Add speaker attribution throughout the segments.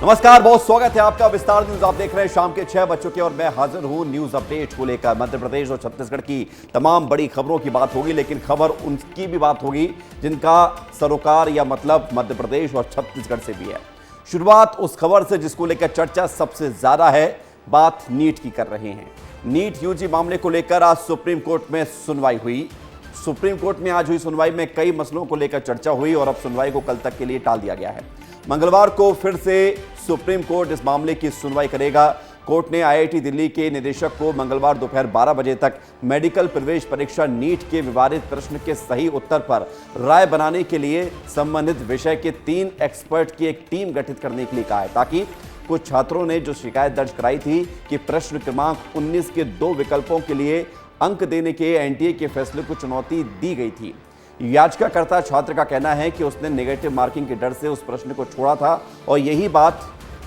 Speaker 1: नमस्कार, बहुत स्वागत है आपका विस्तार न्यूज। आप देख रहे हैं शाम के 6 बज चुके और मैं हाजिर हूं न्यूज अपडेट को लेकर। मध्य प्रदेश और छत्तीसगढ़ की तमाम बड़ी खबरों की बात होगी, लेकिन खबर उनकी भी बात होगी जिनका सरोकार या मतलब मध्य प्रदेश और छत्तीसगढ़ से भी है। शुरुआत उस खबर से जिसको लेकर चर्चा सबसे ज्यादा है। बात नीट की कर रहे हैं। नीट यूजी मामले को लेकर आज सुप्रीम कोर्ट में सुनवाई हुई। सुप्रीम कोर्ट में आज हुई सुनवाई में कई मसलों को लेकर चर्चा हुई और अब सुनवाई को कल तक के लिए टाल दिया गया है। मंगलवार को फिर से सुप्रीम कोर्ट इस मामले की सुनवाई करेगा। कोर्ट ने आईआईटी दिल्ली के निदेशक को मंगलवार दोपहर 12 बजे तक मेडिकल प्रवेश परीक्षा नीट के विवादित प्रश्न के सही उत्तर पर राय बनाने के लिए संबंधित विषय के 3 एक्सपर्ट की एक टीम गठित करने के लिए कहा है, ताकि कुछ छात्रों ने जो शिकायत दर्ज कराई थी कि प्रश्न क्रमांक 19 के 2 विकल्पों के लिए अंक देने के एनटीए के फैसले को चुनौती दी गई थी। याचिकाकर्ता छात्र का कहना है कि उसने नेगेटिव मार्किंग के डर से उस प्रश्न को छोड़ा था और यही बात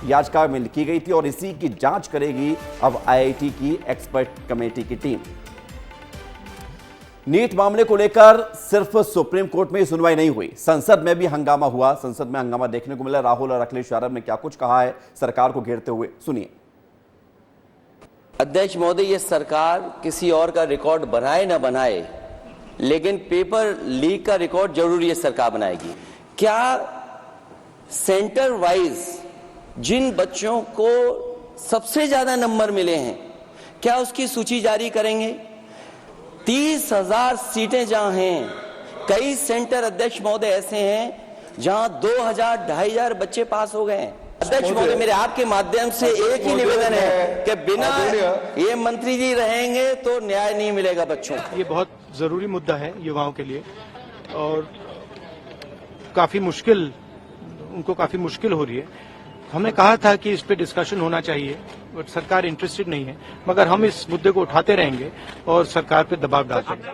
Speaker 1: याचिका में लिखी गई थी और इसी की जांच करेगी अब आईआईटी की एक्सपर्ट कमेटी की टीम। नीट मामले को लेकर सिर्फ सुप्रीम कोर्ट में ही सुनवाई नहीं हुई, संसद में भी हंगामा हुआ। संसद में हंगामा देखने को मिला। राहुल और अखिलेश यादव ने क्या कुछ कहा है सरकार को घेरते हुए, सुनिए।
Speaker 2: अध्यक्ष महोदय, ये सरकार किसी और का रिकॉर्ड बनाए ना बनाए, लेकिन पेपर लीक का रिकॉर्ड जरूर ये सरकार बनाएगी। क्या सेंटर वाइज जिन बच्चों को सबसे ज्यादा नंबर मिले हैं, क्या उसकी सूची जारी करेंगे? 30,000 सीटें जहां हैं, कई सेंटर अध्यक्ष महोदय ऐसे हैं जहां 2,000, 2,500 बच्चे पास हो गए हैं। अध्यक्ष महोदय, मेरे आपके माध्यम से एक ही निवेदन है कि बिना ये मंत्री जी रहेंगे तो न्याय नहीं मिलेगा बच्चों को।
Speaker 3: ये बहुत जरूरी मुद्दा है युवाओं के लिए और काफी मुश्किल हो रही है। हमने कहा था कि इस पे डिस्कशन होना चाहिए, बट सरकार इंटरेस्टेड नहीं है, मगर हम इस मुद्दे को उठाते रहेंगे और सरकार पे दबाव डालते रहेंगे।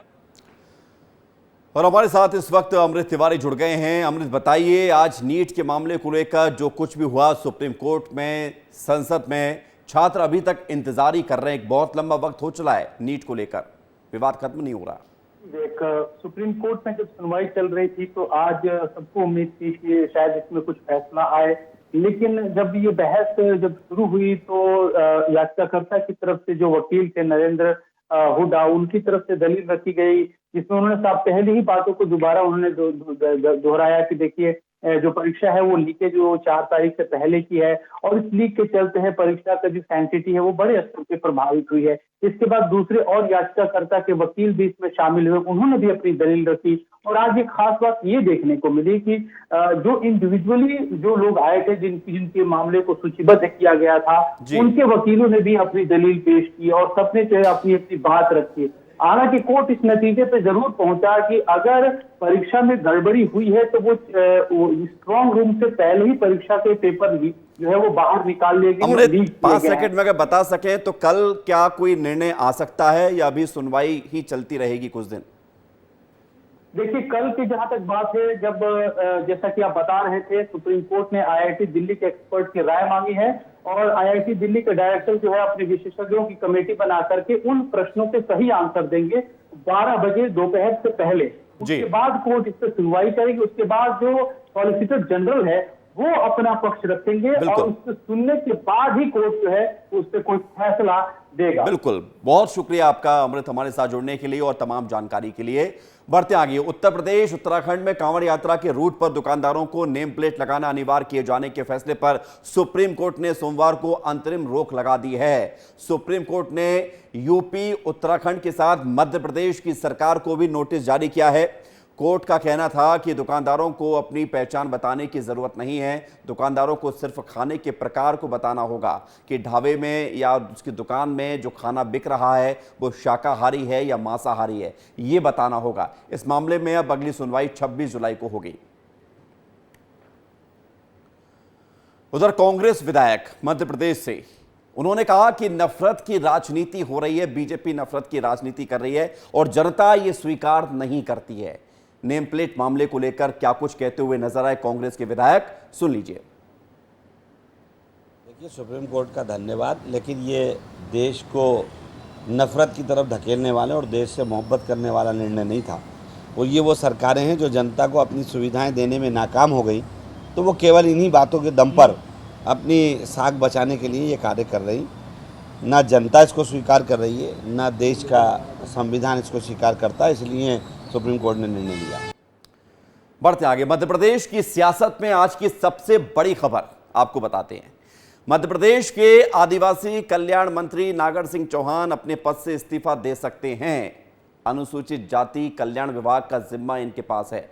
Speaker 1: और हमारे साथ इस वक्त अमृत तिवारी जुड़ गए हैं। अमृत, बताइए, आज नीट के मामले को लेकर जो कुछ भी हुआ सुप्रीम कोर्ट में, संसद में, छात्र अभी तक इंतजार ही कर रहे हैं। एक बहुत लंबा वक्त हो चला है नीट को लेकर, विवाद खत्म नहीं हो रहा।
Speaker 4: देख, सुप्रीम कोर्ट में जब सुनवाई चल रही थी तो आज सबको उम्मीद थी कि शायद इसमें कुछ फैसला आए, लेकिन जब ये बहस जब शुरू हुई तो याचिकाकर्ता की तरफ से जो वकील थे नरेंद्र हुड्डा, उनकी तरफ से दलील रखी गई, जिसमें उन्होंने साफ पहले ही बातों को दोबारा उन्होंने दोहराया कि देखिए, जो परीक्षा है वो लीकेज जो 4 तारीख से पहले की है और इस लीक के चलते है परीक्षा का जो सैंक्टिटी है वो बड़े स्तर पे प्रभावित हुई है। इसके बाद दूसरे और याचिकाकर्ता के वकील भी इसमें शामिल हुए, उन्होंने भी अपनी दलील रखी और आज एक खास बात ये देखने को मिली कि जो इंडिविजुअली जो लोग आए थे, जिनके मामले को सूचीबद्ध किया गया था, उनके वकीलों ने भी अपनी दलील पेश की और सबने जो है अपनी अपनी बात रखी। हालांकि कोर्ट इस नतीजे पे जरूर पहुंचा कि अगर परीक्षा में गड़बड़ी हुई है तो वो स्ट्रॉन्ग रूम से पहले ही परीक्षा के पेपर जो है वो बाहर निकाल लेगी।
Speaker 1: अमृत, 5 सेकंड में अगर बता सके तो कल क्या कोई निर्णय आ सकता है या अभी सुनवाई ही चलती रहेगी कुछ दिन?
Speaker 4: देखिए, कल की जहां तक बात है, जब जैसा कि आप बता रहे थे, सुप्रीम कोर्ट ने आईआईटी दिल्ली के एक्सपर्ट की राय मांगी है और आईआईटी दिल्ली के डायरेक्टर जो है अपने विशेषज्ञों की कमेटी बना करके उन प्रश्नों के सही आंसर देंगे 12 बजे दोपहर से पहले। उसके बाद कोर्ट इस पर सुनवाई करेगी। उसके बाद जो सॉलिसिटर जनरल है वो अपना पक्ष रखेंगे और उससे सुनने के बाद ही कोर्ट जो है उस पर कोई फैसला देगा।
Speaker 1: बिल्कुल, बहुत शुक्रिया आपका अमृत हमारे साथ जुड़ने के लिए और तमाम जानकारी के लिए। बढ़ते आगे, उत्तर प्रदेश उत्तराखंड में कांवड़ यात्रा के रूट पर दुकानदारों को नेम प्लेट लगाना अनिवार्य किए जाने के फैसले पर सुप्रीम कोर्ट ने सोमवार को अंतरिम रोक लगा दी है। सुप्रीम कोर्ट ने यूपी, उत्तराखंड के साथ मध्य प्रदेश की सरकार को भी नोटिस जारी किया है। कोर्ट का कहना था कि दुकानदारों को अपनी पहचान बताने की जरूरत नहीं है, दुकानदारों को सिर्फ खाने के प्रकार को बताना होगा कि ढाबे में या उसकी दुकान में जो खाना बिक रहा है वो शाकाहारी है या मांसाहारी है, ये बताना होगा। इस मामले में अब अगली सुनवाई 26 जुलाई को होगी। उधर कांग्रेस विधायक मध्य प्रदेश से, उन्होंने कहा कि नफरत की राजनीति हो रही है, बीजेपी नफरत की राजनीति कर रही है और जनता ये स्वीकार नहीं करती है। नेम प्लेट मामले को लेकर क्या कुछ कहते हुए नजर आए कांग्रेस के विधायक, सुन लीजिए।
Speaker 5: देखिए, सुप्रीम कोर्ट का धन्यवाद, लेकिन ये देश को नफरत की तरफ धकेलने वाले और देश से मोहब्बत करने वाला निर्णय नहीं था। और ये वो सरकारें हैं जो जनता को अपनी सुविधाएं देने में नाकाम हो गई, तो वो केवल इन्हीं बातों के दम पर अपनी साख बचाने के लिए ये कार्य कर रही। ना जनता इसको स्वीकार कर रही है, ना देश का संविधान इसको स्वीकार करता है, इसलिए सुप्रीम कोर्ट ने निर्णय लिया।
Speaker 1: बढ़ते आगे, मध्य प्रदेश की सियासत में आज की सबसे बड़ी खबर आपको बताते हैं। मध्य प्रदेश के आदिवासी कल्याण मंत्री नागर सिंह चौहान अपने पद से इस्तीफा दे सकते हैं। अनुसूचित जाति कल्याण विभाग का जिम्मा इनके पास है।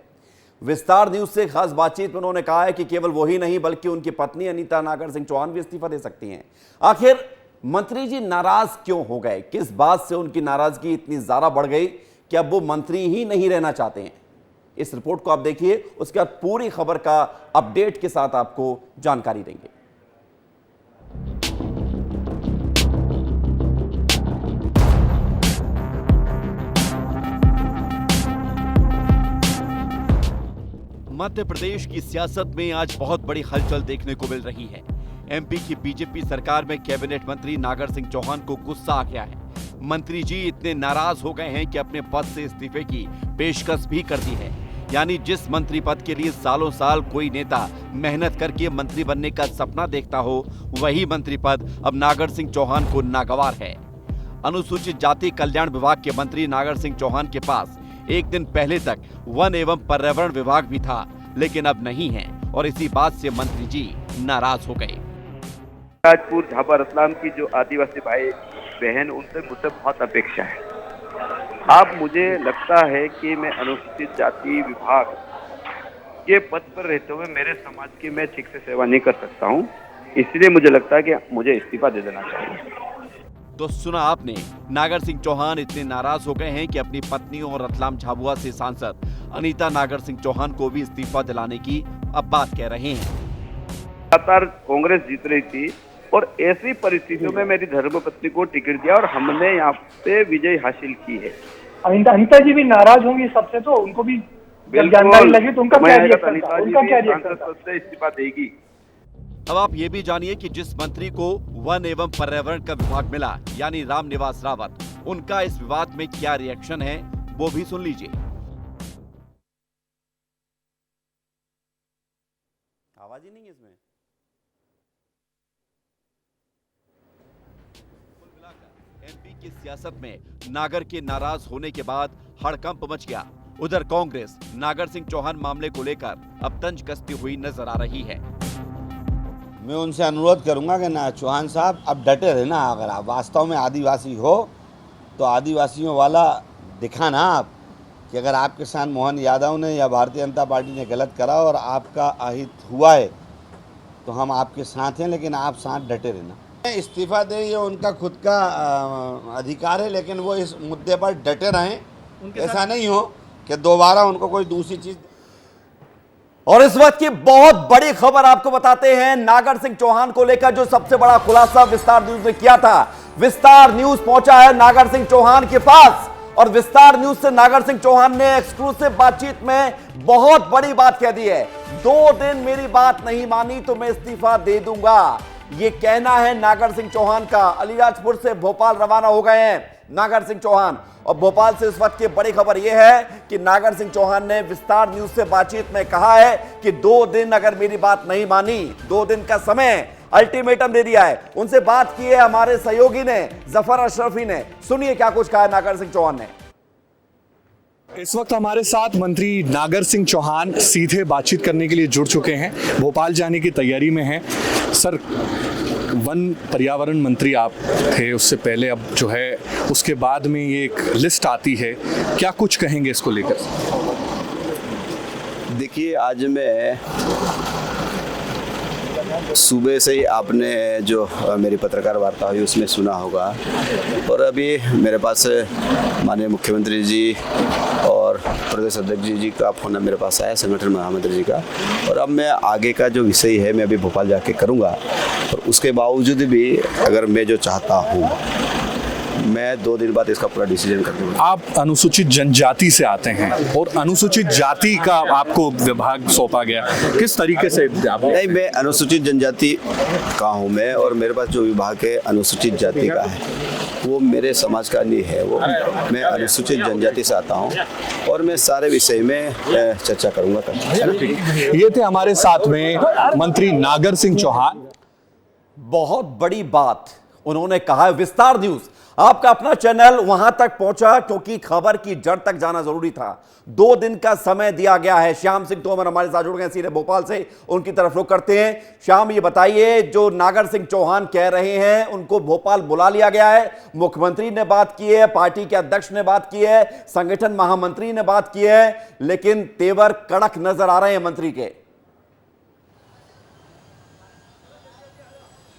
Speaker 1: विस्तार न्यूज से खास बातचीत में उन्होंने कहा है कि केवल वही नहीं बल्कि उनकी पत्नी अनीता नागर सिंह चौहान भी इस्तीफा दे सकती हैं। आखिर मंत्री जी नाराज क्यों हो गए? किस बात से उनकी नाराजगी इतनी ज्यादा बढ़ गई कि अब वो मंत्री ही नहीं रहना चाहते हैं? इस रिपोर्ट को आप देखिए, उसके बाद पूरी खबर का अपडेट के साथ आपको जानकारी देंगे। मध्य प्रदेश की सियासत में आज बहुत बड़ी हलचल देखने को मिल रही है। एमपी की बीजेपी सरकार में कैबिनेट मंत्री नागर सिंह चौहान को गुस्सा आ गया है। मंत्री जी इतने नाराज हो गए हैं कि अपने पद से इस्तीफे की पेशकश भी कर दी है। यानी जिस मंत्री पद के लिए सालों साल कोई नेता मेहनत करके मंत्री बनने का सपना देखता हो, वही मंत्री पद अब नागर सिंह चौहान को नागवार है। अनुसूचित जाति कल्याण विभाग के मंत्री नागर सिंह चौहान के पास एक दिन पहले तक वन एवं पर्यावरण विभाग भी था, लेकिन अब नहीं है और इसी बात से मंत्री जी नाराज हो गए।
Speaker 6: राजपुर झाबा रतलाम की जो आदिवासी भाई बहन, उनसे मुझसे बहुत अपेक्षा है। अब मुझे लगता है कि मैं अनुसूचित जाति विभाग के पद पर रहते हुए मेरे समाज की मैं ठीक से सेवा नहीं कर सकता हूं, इसलिए मुझे लगता है कि मुझे इस्तीफा दे देना चाहिए।
Speaker 1: तो सुना आपने, नागर सिंह चौहान इतने नाराज हो गए हैं कि अपनी पत्नी और रतलाम झाबुआ से सांसद अनीता नागर सिंह चौहान को भी इस्तीफा दिलाने की अब बात कह रहे हैं।
Speaker 6: लगातार कांग्रेस जीत रही थी और ऐसी परिस्थितियों में मेरी धर्मपत्नी को टिकट दिया और हमने यहाँ पे विजय हासिल की है।
Speaker 4: अनीता जी भी नाराज होंगी सबसे, तो उनको भी जानकारी लगी तो उनका क्या रिएक्शन था? उनका क्या रिएक्शन था?
Speaker 6: इस्तीफा देगी।
Speaker 1: अब आप ये भी जानिए कि जिस मंत्री को वन एवं पर्यावरण का विभाग मिला, यानी रामनिवास रावत, उनका इस विवाद में क्या रिएक्शन है वो भी सुन लीजिए। आवाज ही नहीं है इसमें। कुल मिलाकर एमपी की सियासत में नागर के नाराज होने के बाद हड़कंप मच गया। उधर कांग्रेस नागर सिंह चौहान मामले को लेकर अब तंज कसती हुई नजर आ रही है।
Speaker 5: मैं उनसे अनुरोध करूंगा कि ना चौहान साहब, अब डटे रहे ना। अगर आप वास्तव में आदिवासी हो तो आदिवासियों वाला दिखाना आप, कि अगर आपके साथ मोहन यादव ने या भारतीय जनता पार्टी ने गलत करा और आपका अहित हुआ है तो हम आपके साथ हैं, लेकिन आप साथ डटे रहना। इस्तीफा दें ये उनका खुद का अधिकार है, लेकिन वो इस मुद्दे पर डटे रहें। ऐसा नहीं हो कि दोबारा उनको कोई दूसरी चीज।
Speaker 1: और इस वक्त की बहुत बड़ी खबर आपको बताते हैं। नागर सिंह चौहान को लेकर जो सबसे बड़ा खुलासा विस्तार न्यूज ने किया था, विस्तार न्यूज पहुंचा है नागर सिंह चौहान के पास और विस्तार न्यूज से नागर सिंह चौहान ने एक्सक्लूसिव बातचीत में बहुत बड़ी बात कह दी है। 2 दिन मेरी बात नहीं मानी तो मैं इस्तीफा दे दूंगा, ये कहना है नागर सिंह चौहान का। अलीराजपुर से भोपाल रवाना हो गए हैं नागर सिंह चौहान और भोपाल से इस वक्त की बड़ी खबर यह है कि नागर सिंह चौहान ने विस्तार न्यूज से बातचीत में कहा है कि 2 दिन अगर मेरी बात नहीं मानी, 2 दिन का समय अल्टीमेटम दे दिया है। उनसे बात की है हमारे सहयोगी ने, जफर अशरफी ने। सुनिए क्या कुछ कहा है नागर सिंह चौहान ने।
Speaker 7: इस वक्त हमारे साथ मंत्री नागर सिंह चौहान सीधे बातचीत करने के लिए जुड़ चुके हैं, भोपाल जाने की तैयारी में हैं। सर, वन पर्यावरण मंत्री आप थे उससे पहले, अब जो है उसके बाद में ये एक लिस्ट आती है, क्या कुछ कहेंगे इसको लेकर?
Speaker 8: देखिए, आज मैं सुबह से ही आपने जो मेरी पत्रकार वार्ता हुई उसमें सुना होगा और अभी मेरे पास माननीय मुख्यमंत्री जी और प्रदेश अध्यक्ष जी का फोन मेरे पास आया, संगठन महामंत्री जी का, और अब मैं आगे का जो विषय है मैं अभी भोपाल जाके करूँगा। और उसके बावजूद भी अगर मैं जो चाहता हूँ मैं 2 दिन बाद इसका पूरा डिसीजन कर दूंगा।
Speaker 7: आप अनुसूचित जनजाति से आते हैं और अनुसूचित जाति का आपको विभाग सौंपा गया, किस तरीके से?
Speaker 8: नहीं, मैं अनुसूचित जनजाति का हूँ मैं, और मेरे पास जो विभाग है अनुसूचित जाति का है, वो मेरे समाज का नहीं है। वो मैं अनुसूचित जनजाति से आता हूँ और मैं सारे विषय में चर्चा करूँगा।
Speaker 7: ये थे हमारे साथ में मंत्री नागर सिंह चौहान।
Speaker 1: बहुत बड़ी बात उन्होंने कहा है। विस्तार न्यूज आपका अपना चैनल वहां तक पहुंचा क्योंकि खबर की जड़ तक जाना जरूरी था। 2 दिन का समय दिया गया है। श्याम सिंह तोमर हमारे साथ जुड़ गए सीधे भोपाल से, उनकी तरफ रुख करते हैं। श्याम, ये बताइए, जो नागर सिंह चौहान कह रहे हैं उनको भोपाल बुला लिया गया है, मुख्यमंत्री ने बात की है, पार्टी के अध्यक्ष ने बात की है, संगठन महामंत्री ने बात की है, लेकिन तेवर कड़क नजर आ रहे हैं मंत्री के।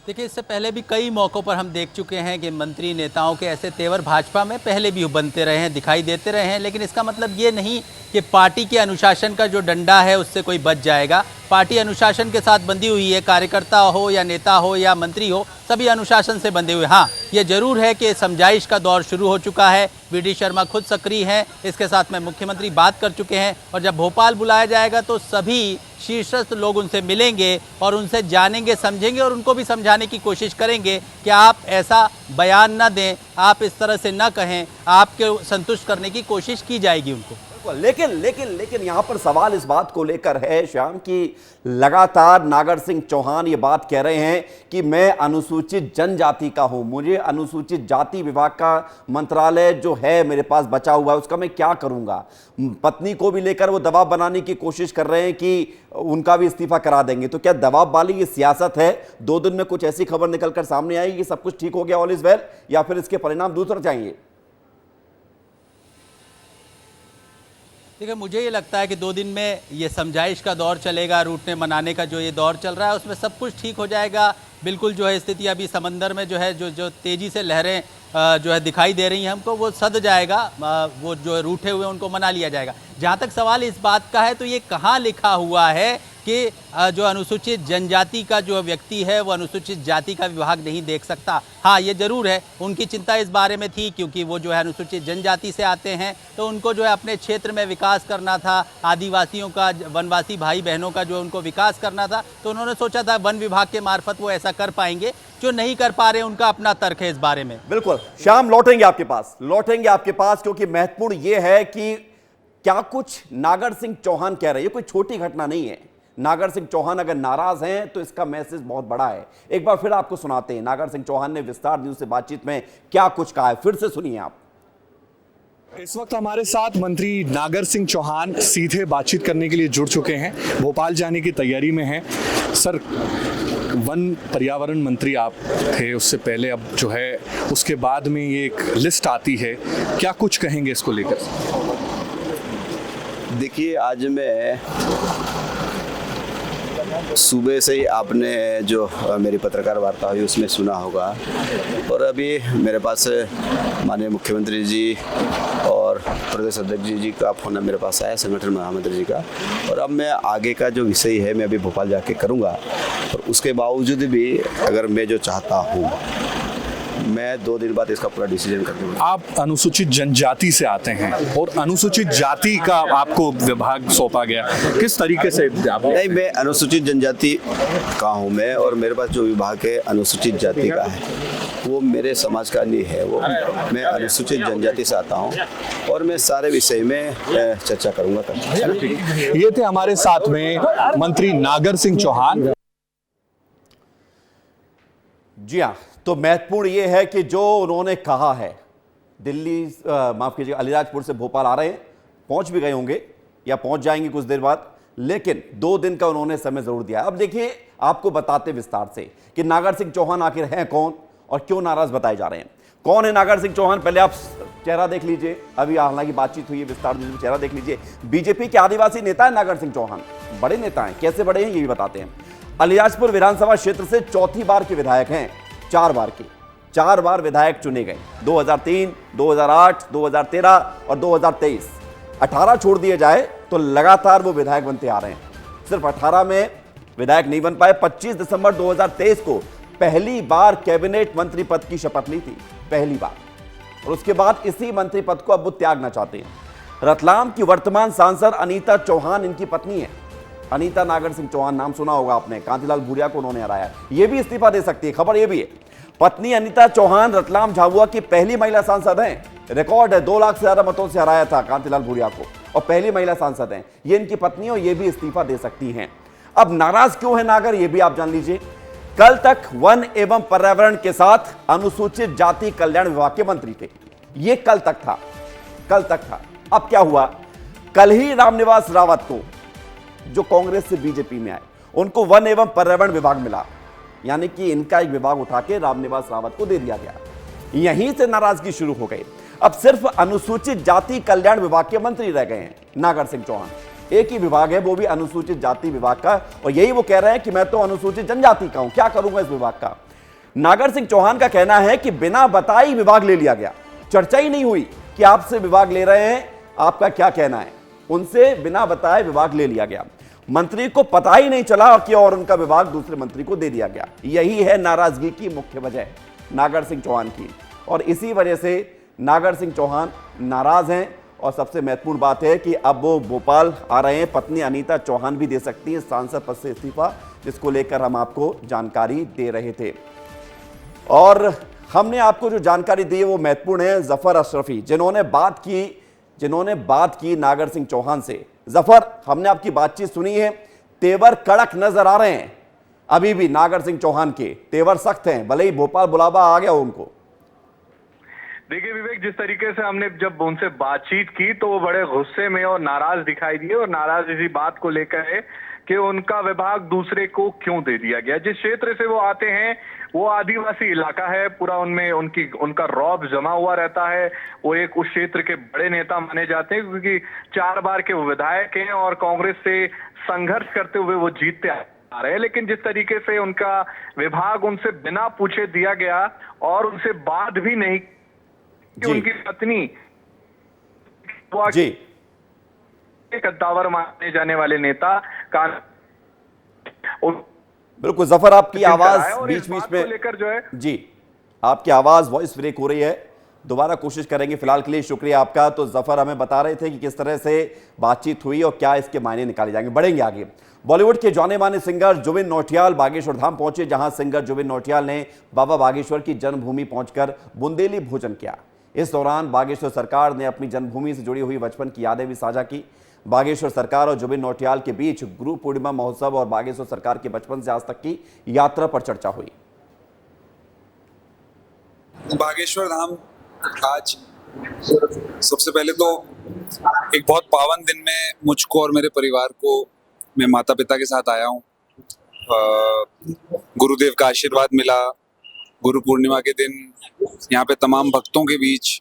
Speaker 9: देखिए, इससे पहले भी कई मौक़ों पर हम देख चुके हैं कि मंत्री नेताओं के ऐसे तेवर भाजपा में पहले भी बनते रहे हैं, दिखाई देते रहे हैं, लेकिन इसका मतलब ये नहीं कि पार्टी के अनुशासन का जो डंडा है उससे कोई बच जाएगा। पार्टी अनुशासन के साथ बंधी हुई है, कार्यकर्ता हो या नेता हो या मंत्री हो, सभी अनुशासन से बंधे हुए। हाँ, ये जरूर है कि समझाइश का दौर शुरू हो चुका है। वी.डी. शर्मा खुद सक्रिय हैं, इसके साथ में मुख्यमंत्री बात कर चुके हैं, और जब भोपाल बुलाया जाएगा तो सभी शीर्षस्थ लोग उनसे मिलेंगे और उनसे जानेंगे, समझेंगे और उनको भी समझाने की कोशिश करेंगे कि आप ऐसा बयान ना दें, आप इस तरह से ना कहें, आपके संतुष्ट करने की कोशिश की जाएगी उनको।
Speaker 1: लेकिन यहां पर सवाल इस बात को लेकर है श्याम कि लगातार नागर सिंह चौहान ये बात कह रहे हैं कि मैं अनुसूचित जनजाति का हूं, मुझे अनुसूचित जाति विभाग का मंत्रालय जो है मेरे पास बचा हुआ है उसका मैं क्या करूंगा। पत्नी को भी लेकर वो दबाव बनाने की कोशिश कर रहे हैं कि उनका भी इस्तीफा करा देंगे। तो क्या दबाव वाली ये सियासत है? 2 दिन में कुछ ऐसी खबर निकलकर सामने आई कि सब कुछ ठीक हो गया, ऑल इज वेल, या फिर इसके परिणाम दूसरे चाहिए?
Speaker 9: देखिए, मुझे ये लगता है कि 2 दिन में ये समझाइश का दौर चलेगा, रूठने मनाने का जो ये दौर चल रहा है उसमें सब कुछ ठीक हो जाएगा। बिल्कुल जो है स्थिति अभी समंदर में जो है जो तेज़ी से लहरें जो है दिखाई दे रही हैं हमको, वो सद जाएगा, वो जो रूठे हुए उनको मना लिया जाएगा। जहाँ तक सवाल इस बात का है तो ये कहाँ लिखा हुआ है कि जो अनुसूचित जनजाति का जो व्यक्ति है वो अनुसूचित जाति का विभाग नहीं देख सकता। हाँ, ये जरूर है, उनकी चिंता इस बारे में थी क्योंकि वो जो है अनुसूचित जनजाति से आते हैं, तो उनको जो है अपने क्षेत्र में विकास करना था, आदिवासियों का, वनवासी भाई बहनों का जो उनको विकास करना था, तो उन्होंने सोचा था वन विभाग के मार्फत वो ऐसा कर पाएंगे। जो नहीं कर पा रहे उनका अपना तर्क है इस बारे में।
Speaker 1: बिल्कुल श्याम, लौटेंगे आपके पास क्योंकि महत्वपूर्ण यह है कि क्या कुछ नागर सिंह चौहान कह रहे हैं, ये कोई छोटी घटना नहीं है। नागर सिंह चौहान अगर नाराज हैं तो इसका मैसेज बहुत बड़ा है। एक बार फिर आपको सुनाते हैं नागर सिंह चौहान ने विस्तार न्यूज से बातचीत में क्या कुछ कहा है, फिर से सुनिए आप।
Speaker 7: इस वक्त हमारे साथ मंत्री नागर सिंह चौहान सीधे बातचीत करने के लिए जुड़ चुके हैं, भोपाल जाने की तैयारी में हैं। सर, वन पर्यावरण मंत्री आप थे उससे पहले, अब जो है उसके बाद में ये एक लिस्ट आती है, क्या कुछ कहेंगे इसको लेकर?
Speaker 8: देखिए, आज मैं सुबह से ही आपने जो मेरी पत्रकार वार्ता हुई उसमें सुना होगा, और अभी मेरे पास माननीय मुख्यमंत्री जी और प्रदेश अध्यक्ष जी का फ़ोन मेरे पास आया, संगठन महामंत्री जी का, और अब मैं आगे का जो विषय है मैं अभी भोपाल जाके करूँगा। और उसके बावजूद भी अगर मैं जो चाहता हूँ, मैं 2 दिन बाद इसका पूरा डिसीजन कर दूंगा।
Speaker 7: आप अनुसूचित जनजाति से आते हैं और अनुसूचित जाति का आपको विभाग सौंपा गया, किस तरीके से आप?
Speaker 8: नहीं, मैं अनुसूचित जनजाति का हूँ मैं, और मेरे पास जो विभाग है अनुसूचित जाति का है, वो मेरे समाज का नहीं है। वो मैं अनुसूचित जनजाति से आता हूँ और मैं सारे विषय में चर्चा करूँगा।
Speaker 7: ये थे हमारे साथ में मंत्री नागर सिंह चौहान।
Speaker 1: जी हाँ, तो महत्वपूर्ण यह है कि जो उन्होंने कहा है, दिल्ली माफ कीजिए अलीराजपुर से भोपाल आ रहे हैं, पहुंच भी गए होंगे या पहुंच जाएंगे कुछ देर बाद, लेकिन 2 दिन का उन्होंने समय जरूर दिया। अब देखिए, आपको बताते विस्तार से कि नागर सिंह चौहान आखिर हैं कौन और क्यों नाराज बताए जा रहे हैं। कौन है नागर सिंह चौहान? पहले आप चेहरा देख लीजिए, अभी हालांकि बातचीत हुई है विस्तार में, चेहरा देख लीजिए। बीजेपी के आदिवासी नेता है नागर सिंह चौहान, बड़े नेता हैं। कैसे बड़े हैं ये भी बताते हैं। अलीराजपुर विधानसभा क्षेत्र से 4थी बार के विधायक हैं, 4 बार विधायक चुने गए, 2003, 2008, 2013 और 2023। 18 छोड़ दिए जाए तो लगातार वो विधायक बनते आ रहे हैं। सिर्फ 18 में विधायक नहीं बन पाए। 25 दिसंबर 2023 को पहली बार कैबिनेट मंत्री पद की शपथ ली थी, पहली बार, और उसके बाद इसी मंत्री पद को अब वो त्यागना चाहते हैं। रतलाम की वर्तमान सांसद अनीता चौहान इनकी पत्नी है। अनीता नागर सिंह चौहान, नाम सुना होगा आपने, कांतिलाल भूरिया को उन्होंने हराया, ये भी इस्तीफा दे सकती है, खबर ये भी है। पत्नी अनीता चौहान रतलाम झाबुआ की पहली महिला सांसद हैं, रिकॉर्ड है, 2 लाख से ज्यादा मतों से हराया था कांतिलाल भूरिया को, और पहली महिला सांसद हैं ये इनकी पत्नी, और ये भी इस्तीफा दे सकती हैं। अब नाराज क्यों है नागर, ये भी आप जान लीजिए। कल तक वन एवं पर्यावरण के साथ अनुसूचित जाति कल्याण विभाग के मंत्री थे। ये कल तक था। अब क्या हुआ? कल ही रामनिवास रावत को, जो कांग्रेस से बीजेपी में आए, उनको वन एवं पर्यावरण विभाग मिला, यानी कि इनका एक विभाग उठा के रामनिवास रावत को दे दिया गया। यहीं से नाराजगी शुरू हो गई। अब सिर्फ अनुसूचित जाति कल्याण विभाग के मंत्री रह गए हैं नागर सिंह चौहान। एक ही विभाग है, वो भी अनुसूचित जाति विभाग का, और यही वो कह रहे हैं कि मैं तो अनुसूचित जनजाति का हूं, क्या करूंगा इस विभाग का। नागर सिंह चौहान का कहना है कि बिना बताए विभाग ले लिया गया, चर्चा ही नहीं हुई कि आपसे विभाग ले रहे हैं, आपका क्या कहना है। उनसे बिना बताए विभाग ले लिया गया, मंत्री को पता ही नहीं चला कि और उनका विभाग दूसरे मंत्री को दे दिया गया। यही है नाराजगी की मुख्य वजह नागर सिंह चौहान की, और इसी वजह से नागर सिंह चौहान नाराज हैं। और सबसे महत्वपूर्ण बात है कि अब वो भोपाल आ रहे हैं। पत्नी अनीता चौहान भी दे सकती हैं सांसद पद से इस्तीफा, जिसको लेकर हम आपको जानकारी दे रहे थे। और हमने आपको जो जानकारी दी है वो महत्वपूर्ण है। जफर अशरफी जिन्होंने बात की नागर सिंह चौहान से। जफर, हमने आपकी बातचीत सुनी है, तेवर कड़क नजर आ रहे हैं। अभी भी नागर सिंह चौहान के तेवर सख्त हैं, भले ही भोपाल बुलावा आ गया हो उनको।
Speaker 10: देखिए विवेक, जिस तरीके से हमने जब उनसे बातचीत की तो वो बड़े गुस्से में और नाराज दिखाई दिए, और नाराज इसी बात को लेकर है कि उनका विभाग दूसरे को क्यों दे दिया गया। जिस क्षेत्र से वो आते हैं वो आदिवासी इलाका है, पूरा उनमें उनका रौब जमा हुआ रहता है। वो एक उस क्षेत्र के बड़े नेता माने जाते हैं, क्योंकि 4 बार के वो विधायक हैं और कांग्रेस से संघर्ष करते हुए वो जीतते आ रहे हैं। लेकिन जिस तरीके से उनका विभाग उनसे बिना पूछे दिया गया और उनसे बात भी नहीं कि उनकी पत्नी
Speaker 1: जी
Speaker 10: कद्दावर माने जाने वाले नेता का
Speaker 1: बिल्कुल। जफर, आपकी आवाज बीच में
Speaker 10: लेकर जो है
Speaker 1: जी, आपकी आवाज वॉइस ब्रेक हो रही है, दोबारा कोशिश करेंगे। फिलहाल के लिए शुक्रिया आपका। तो जफर हमें बता रहे थे कि किस तरह से बातचीत हुई और क्या इसके मायने निकाले जाएंगे। बढ़ेंगे आगे। बॉलीवुड के जाने माने सिंगर जुबिन नौटियाल बागेश्वर धाम पहुंचे, जहां सिंगर जुबिन नौटियाल ने बाबा बागेश्वर की जन्मभूमि पहुंचकर बुंदेली भोजन किया। इस दौरान बागेश्वर सरकार ने अपनी जन्मभूमि से जुड़ी हुई बचपन की यादें भी साझा की। बागेश्वर सरकार और जुबिन नौटियाल के बीच गुरु पूर्णिमा महोत्सव और बागेश्वर सरकार के बचपन से आज तक की यात्रा पर चर्चा हुई।
Speaker 11: बागेश्वर धाम आज सबसे पहले तो एक बहुत पावन दिन में मुझको और मेरे परिवार को, मैं माता पिता के साथ आया हूँ। गुरुदेव का आशीर्वाद मिला। गुरु पूर्णिमा के दिन यहाँ पे तमाम भक्तों के बीच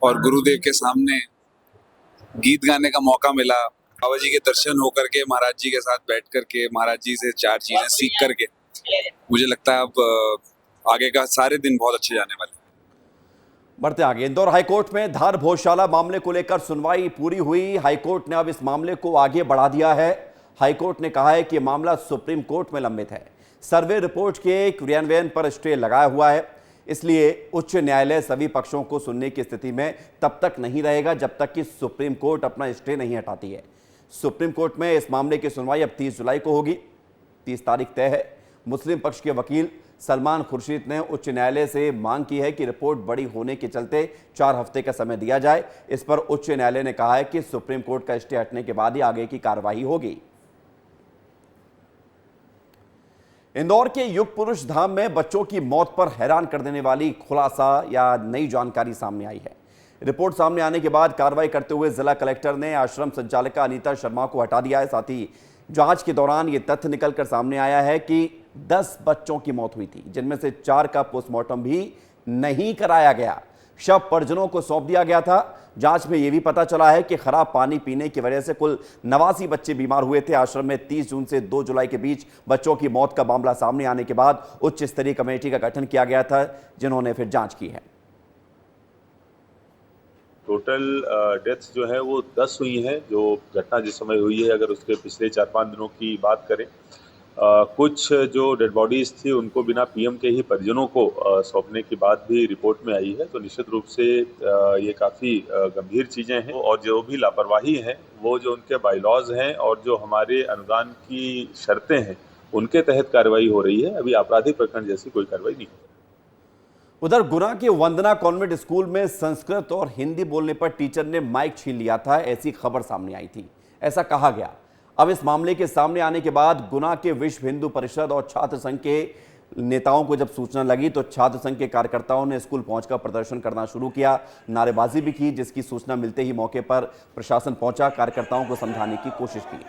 Speaker 11: और गुरुदेव के सामने गीत गाने का मौका मिला। बाबा जी के दर्शन होकर के, महाराज जी के साथ बैठ करके, महाराज जी से 4 चीजें सीख करके, मुझे लगता है अब आगे का सारे दिन बहुत अच्छे जाने वाले।
Speaker 1: बढ़ते आगे। इंदौर हाईकोर्ट में धार भोजशाला मामले को लेकर सुनवाई पूरी हुई। हाईकोर्ट ने अब इस मामले को आगे बढ़ा दिया है। हाईकोर्ट ने कहा है कि मामला सुप्रीम कोर्ट में लंबित है। सर्वे रिपोर्ट के क्रियान्वयन पर स्टे लगाया हुआ है, इसलिए उच्च न्यायालय सभी पक्षों को सुनने की स्थिति में तब तक नहीं रहेगा जब तक कि सुप्रीम कोर्ट अपना स्टे नहीं हटाती है। सुप्रीम कोर्ट में इस मामले की सुनवाई अब 30 जुलाई को होगी। 30 तारीख तय है। मुस्लिम पक्ष के वकील सलमान खुर्शीद ने उच्च न्यायालय से मांग की है कि रिपोर्ट बड़ी होने के चलते 4 हफ्ते का समय दिया जाए। इस पर उच्च न्यायालय ने कहा है कि सुप्रीम कोर्ट का स्टे हटने के बाद ही आगे की कार्रवाई होगी। इंदौर के युग पुरुष धाम में बच्चों की मौत पर हैरान कर देने वाली खुलासा या नई जानकारी सामने आई है। रिपोर्ट सामने आने के बाद कार्रवाई करते हुए जिला कलेक्टर ने आश्रम संचालिका अनीता शर्मा को हटा दिया है। साथ ही जांच के दौरान यह तथ्य निकलकर सामने आया है कि 10 बच्चों की मौत हुई थी, जिनमें से 4 का पोस्टमार्टम भी नहीं कराया गया। शव परिजनों को सौंप दिया गया था। जांच में यह भी पता चला है कि खराब पानी पीने की वजह से कुल 89 बच्चे बीमार हुए थे। आश्रम में 30 जून से 2 जुलाई के बीच बच्चों की मौत का मामला सामने आने के बाद उच्च स्तरीय कमेटी का गठन किया गया था, जिन्होंने फिर जांच की है।
Speaker 12: टोटल डेथ्स जो है वो 10 हुई हैं। जो घटना जिस समय हुई है, अगर उसके पिछले 4-5 दिनों की बात करें, कुछ जो डेड बॉडीज थी उनको बिना पीएम के ही परिजनों को सौंपने की बात भी रिपोर्ट में आई है। तो निश्चित रूप से ये काफ़ी गंभीर चीज़ें हैं, और जो भी लापरवाही है वो जो उनके बायलॉज हैं और जो हमारे अनुदान की शर्तें हैं उनके तहत कार्रवाई हो रही है। अभी आपराधिक प्रकरण जैसी कोई कार्रवाई नहीं।
Speaker 1: उधर गुना के वंदना कॉन्वेंट स्कूल में संस्कृत और हिंदी बोलने पर टीचर ने माइक छीन लिया था, ऐसी खबर सामने आई थी। ऐसा कहा गया। अब इस मामले के सामने आने के बाद गुना के विश्व हिंदू परिषद और छात्र संघ के नेताओं को जब सूचना लगी तो छात्र संघ के कार्यकर्ताओं ने स्कूल पहुंचकर प्रदर्शन करना शुरू किया, नारेबाजी भी की, जिसकी सूचना मिलते ही मौके पर प्रशासन पहुंचा, कार्यकर्ताओं को समझाने की कोशिश की।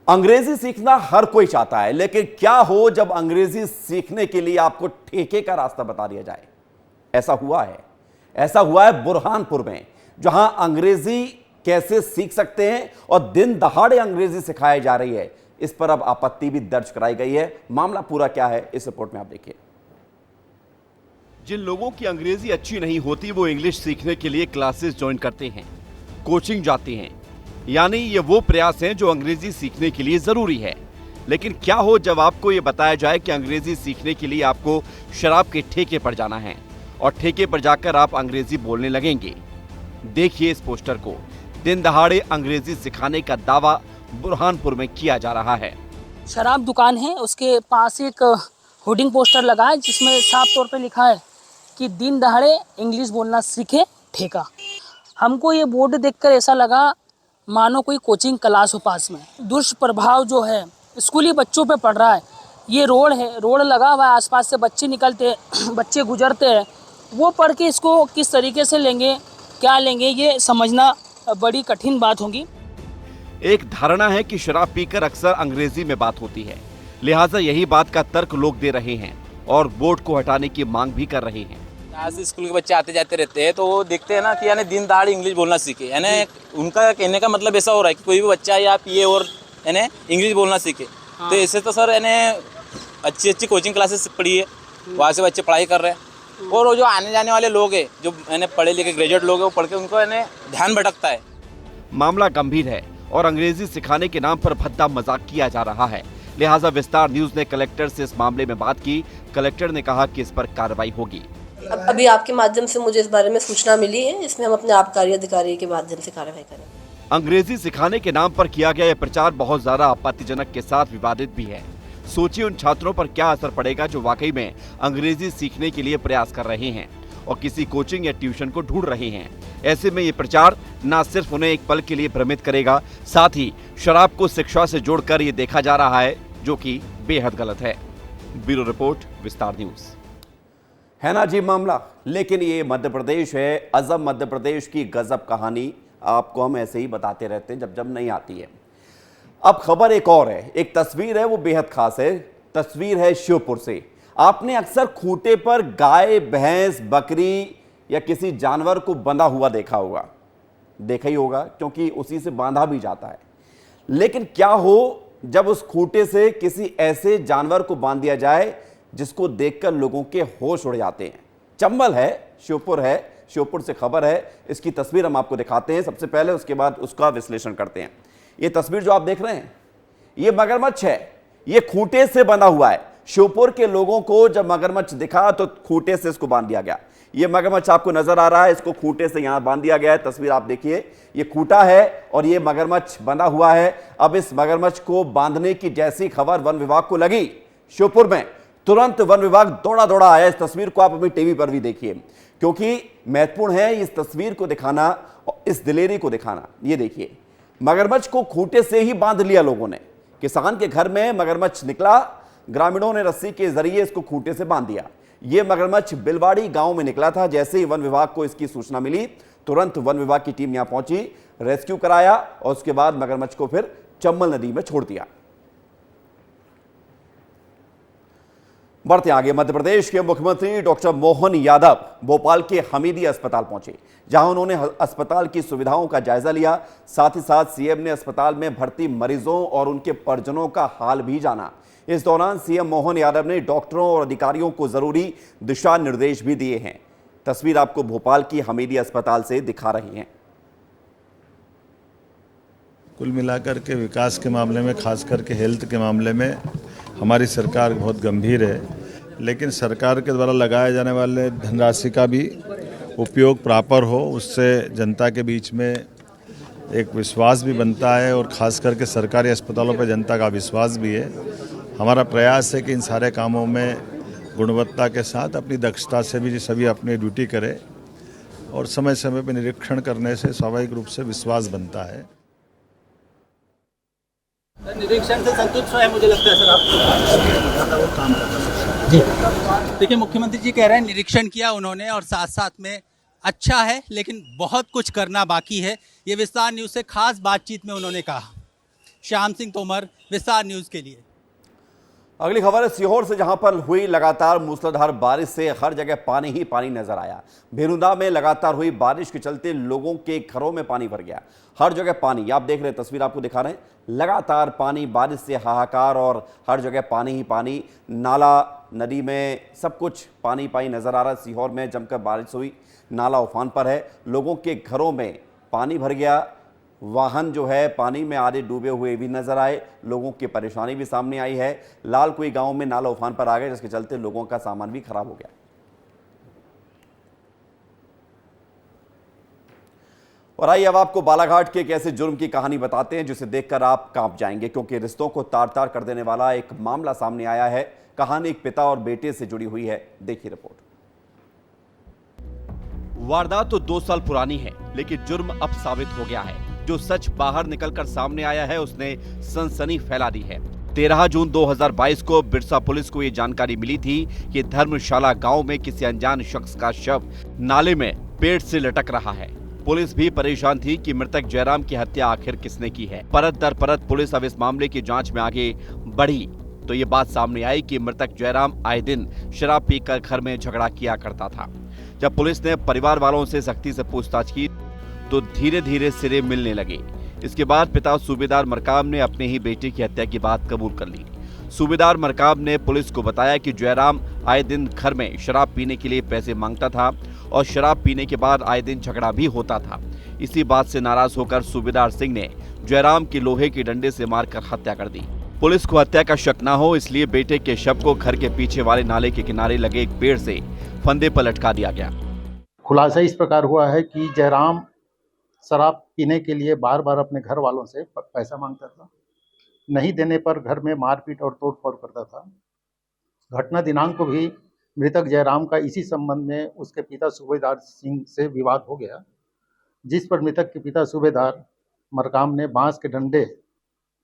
Speaker 1: अंग्रेजी सीखना हर कोई चाहता है, लेकिन क्या हो जब अंग्रेजी सीखने के लिए आपको ठेके का रास्ता बता दिया जाए। ऐसा हुआ है बुरहानपुर में, जहां अंग्रेजी कैसे सीख सकते हैं और दिन दहाड़े अंग्रेजी सिखाई जा रही है, इस पर अब आपत्ति भी दर्ज कराई गई है। मामला पूरा क्या है, इस रिपोर्ट में आप देखिए। जिन लोगों की अंग्रेजी अच्छी नहीं होती वो इंग्लिश सीखने के लिए क्लासेस ज्वाइन करते हैं, कोचिंग जाते हैं, यानी ये वो प्रयास हैं जो अंग्रेजी सीखने के लिए जरूरी है। लेकिन क्या हो जब आपको ये बताया जाए कि अंग्रेजी सीखने के लिए आपको शराब के ठेके पर जाना है और ठेके पर जाकर आप अंग्रेजी बोलने लगेंगे। देखिए इस पोस्टर को। दिन दहाड़े अंग्रेजी सिखाने का दावा बुरहानपुर में किया जा रहा है।
Speaker 13: शराब दुकान है, उसके पास एक होर्डिंग पोस्टर लगा है जिसमें साफ तौर पे लिखा है कि दिन दहाड़े इंग्लिश बोलना सीखे ठेका। हमको ये बोर्ड देखकर ऐसा लगा मानो कोई कोचिंग क्लास हो पास में। दुष्प्रभाव जो है स्कूली बच्चों पे पड़ रहा है। ये रोड है, रोड लगा हुआ है, आसपास से बच्चे निकलते बच्चे गुजरते हैं, वो पढ़ के इसको किस तरीके से लेंगे, क्या लेंगे, ये समझना बड़ी कठिन बात होगी।
Speaker 1: एक धारणा है कि शराब पीकर अक्सर अंग्रेजी में बात होती है, लिहाजा यही बात का तर्क लोग दे रहे हैं और बोर्ड को हटाने की मांग भी कर रहे हैं।
Speaker 14: आज स्कूल के बच्चे आते जाते रहते हैं तो वो देखते हैं ना कि यानी दिन दहाड़े इंग्लिश बोलना सीखे, यानी उनका कहने का मतलब ऐसा हो रहा है कि कोई भी बच्चा या पिए और यानी इंग्लिश बोलना सीखे। तो ऐसे तो सर यानी अच्छी अच्छी कोचिंग क्लासेस पढ़ी है, वहाँ से बच्चे पढ़ाई कर रहे हैं, और वो जो आने जाने वाले लोग हैं जो यानी पढ़े लिखे ग्रेजुएट लोग हैं, वो पढ़ के उनको यानी ध्यान भटकता है।
Speaker 1: मामला गंभीर है और अंग्रेजी सिखाने के नाम पर भद्दा मजाक किया जा रहा है, लिहाजा विस्तार न्यूज ने कलेक्टर से इस मामले में बात की। कलेक्टर ने कहा कि इस पर कार्रवाई होगी।
Speaker 15: अभी आपके माध्यम से मुझे इस बारे में सूचना मिली है, इसमें हम अपने आबकारी अधिकारी के माध्यम से कार्रवाई करेंगे।
Speaker 1: अंग्रेजी सिखाने के नाम पर किया गया यह प्रचार बहुत ज्यादा आपत्तिजनक के साथ विवादित भी है। सोचिए उन छात्रों पर क्या असर पड़ेगा जो वाकई में अंग्रेजी सीखने के लिए प्रयास कर रहे हैं और किसी कोचिंग या ट्यूशन को ढूंढ रहे हैं। ऐसे में ये प्रचार न सिर्फ उन्हें एक पल के लिए भ्रमित करेगा, साथ ही शराब को शिक्षा से जोड़कर ये देखा जा रहा है, जो कि बेहद गलत है। ब्यूरो रिपोर्ट, विस्तार न्यूज। है ना जी मामला, लेकिन ये मध्य प्रदेश है, अजब मध्य प्रदेश की गजब कहानी आपको हम ऐसे ही बताते रहते हैं जब जब नहीं आती है। अब खबर एक और है, एक तस्वीर है, वो बेहद खास है। तस्वीर है श्योपुर से। आपने अक्सर खूंटे पर गाय, भैंस, बकरी या किसी जानवर को बंधा हुआ देखा ही होगा क्योंकि उसी से बांधा भी जाता है। लेकिन क्या हो जब उस खूंटे से किसी ऐसे जानवर को बांध दिया जाए जिसको देखकर लोगों के होश उड़ जाते हैं। चंबल है, श्योपुर से खबर है। इसकी तस्वीर हम आपको दिखाते हैं सबसे पहले, उसके बाद उसका विश्लेषण करते हैं। ये तस्वीर जो आप देख रहे हैं, ये मगरमच्छ है, ये खूंटे से बंधा हुआ है। श्योपुर के लोगों को जब मगरमच्छ दिखा तो खूंटे से इसको बांध दिया गया। ये मगरमच्छ आपको नजर आ रहा है, इसको खूंटे से यहां बांध दिया गया है। तस्वीर आप देखिए, ये खूंटा है और ये मगरमच्छ बंधा हुआ है। अब इस मगरमच्छ को बांधने की जैसी खबर वन विभाग को लगी श्योपुर में, तुरंत वन विभाग दौड़ा आया। इस तस्वीर को आप अपनी टीवी पर भी देखिए, क्योंकि महत्वपूर्ण है इस तस्वीर को दिखाना और इस दिलेरी को दिखाना। ये देखिए, मगरमच्छ को खूंटे से ही बांध लिया लोगों ने। किसान के घर में मगरमच्छ निकला, ग्रामीणों ने रस्सी के जरिए इसको खूंटे से बांध दिया। यह मगरमच्छ बिलवाड़ी गांव में निकला था। जैसे ही वन विभाग को इसकी सूचना मिली, तुरंत वन विभाग की टीम यहां पहुंची, रेस्क्यू कराया और उसके बाद मगरमच्छ को फिर चंबल नदी में छोड़ दिया। बढ़ते आगे, मध्य प्रदेश के मुख्यमंत्री डॉक्टर मोहन यादव भोपाल के हमीदी अस्पताल पहुंचे, जहां उन्होंने अस्पताल की सुविधाओं का जायजा लिया। साथ ही साथ सीएम ने अस्पताल में भर्ती मरीजों और उनके परिजनों का हाल भी जाना। इस दौरान सीएम मोहन यादव ने डॉक्टरों और अधिकारियों को जरूरी दिशा निर्देश भी दिए हैं। तस्वीर आपको भोपाल की हमीदी अस्पताल से दिखा रही हैं।
Speaker 16: कुल मिलाकर के विकास के मामले में, खास करके हेल्थ के मामले में हमारी सरकार बहुत गंभीर है, लेकिन सरकार के द्वारा लगाए जाने वाले धनराशि का भी उपयोग प्रॉपर हो, उससे जनता के बीच में एक विश्वास भी बनता है और ख़ास करके सरकारी अस्पतालों पर जनता का विश्वास भी है। हमारा प्रयास है कि इन सारे कामों में गुणवत्ता के साथ अपनी दक्षता से भी सभी अपनी ड्यूटी करें और समय समय पर निरीक्षण करने से स्वाभाविक रूप से विश्वास बनता है।
Speaker 9: निरीक्षण से संतुष्ट है मुझे लगता है सर आप वो काम करना जी। देखिए मुख्यमंत्री जी कह रहे हैं निरीक्षण किया उन्होंने और साथ साथ में अच्छा है लेकिन बहुत कुछ करना बाकी है। ये विस्तार न्यूज़ से खास बातचीत में उन्होंने कहा। श्याम सिंह तोमर, विस्तार न्यूज़ के लिए।
Speaker 1: अगली खबर है सीहोर से, जहां पर हुई लगातार मूसलाधार बारिश से हर जगह पानी ही पानी नजर आया। भेरुंदा में लगातार हुई बारिश के चलते लोगों के घरों में पानी भर गया। हर जगह पानी, आप देख रहे हैं, तस्वीर आपको दिखा रहे हैं, लगातार पानी, बारिश से हाहाकार और हर जगह पानी ही पानी। नाला नदी में सब कुछ पानी पानी नजर आ रहा है। सीहोर में जमकर बारिश हुई, नाला उफान पर है, लोगों के घरों में पानी भर गया। वाहन जो है पानी में आधे डूबे हुए भी नजर आए। लोगों की परेशानी भी सामने आई है। लालकुई गांव में नाला उफान पर आ गया, जिसके चलते लोगों का सामान भी खराब हो गया। और आइए अब आपको बालाघाट के एक ऐसे जुर्म की कहानी बताते हैं जिसे देखकर आप कांप जाएंगे, क्योंकि रिश्तों को तार तार कर देने वाला एक मामला सामने आया है। कहानी एक पिता और बेटे से जुड़ी हुई है, देखिए रिपोर्ट। वारदात तो 2 साल पुरानी है, लेकिन जुर्म अब साबित हो गया है। जो सच बाहर निकलकर सामने आया है उसने सनसनी फैला दी है। 13 जून 2022 को बिरसा पुलिस को ये जानकारी मिली थी कि धर्मशाला गांव में किसी अनजान शख्स का शव नाले में पेड़ से लटक रहा है। पुलिस भी परेशान थी कि मृतक जयराम की हत्या आखिर किसने की है। परत दर परत पुलिस अब इस मामले की जांच में आगे बढ़ी तो ये बात सामने आई कि मृतक जयराम आए दिन शराब पीकर घर में झगड़ा किया करता था। जब पुलिस ने परिवार वालों से सख्ती से पूछताछ की तो धीरे धीरे सिरे मिलने लगे। इसके बाद पिता सूबेदार मरकाम ने अपने ही बेटे की हत्या की बात कबूल कर ली। सूबेदार मरकाम ने पुलिस को बताया कि जयराम आए दिन घर में शराब पीने के लिए पैसे मांगता था और शराब पीने के बाद आए दिन झगड़ा भी होता था। इसी बात से नाराज होकर सूबेदार सिंह ने जयराम की लोहे के डंडे से मारकर हत्या कर दी। पुलिस को हत्या का शक न हो इसलिए बेटे के शव को घर के पीछे वाले नाले के किनारे लगे एक पेड़ से फंदे पर लटका दिया गया।
Speaker 17: खुलासा इस प्रकार हुआ है कि जयराम शराब पीने के लिए बार बार अपने घर वालों से पैसा मांगता था। नहीं देने पर घर में मारपीट और तोड़फोड़ करता था। घटना दिनांक को भी मृतक जयराम का इसी संबंध में उसके पिता सूबेदार सिंह से विवाद हो गया, जिस पर मृतक के पिता सूबेदार मरकाम ने बांस के डंडे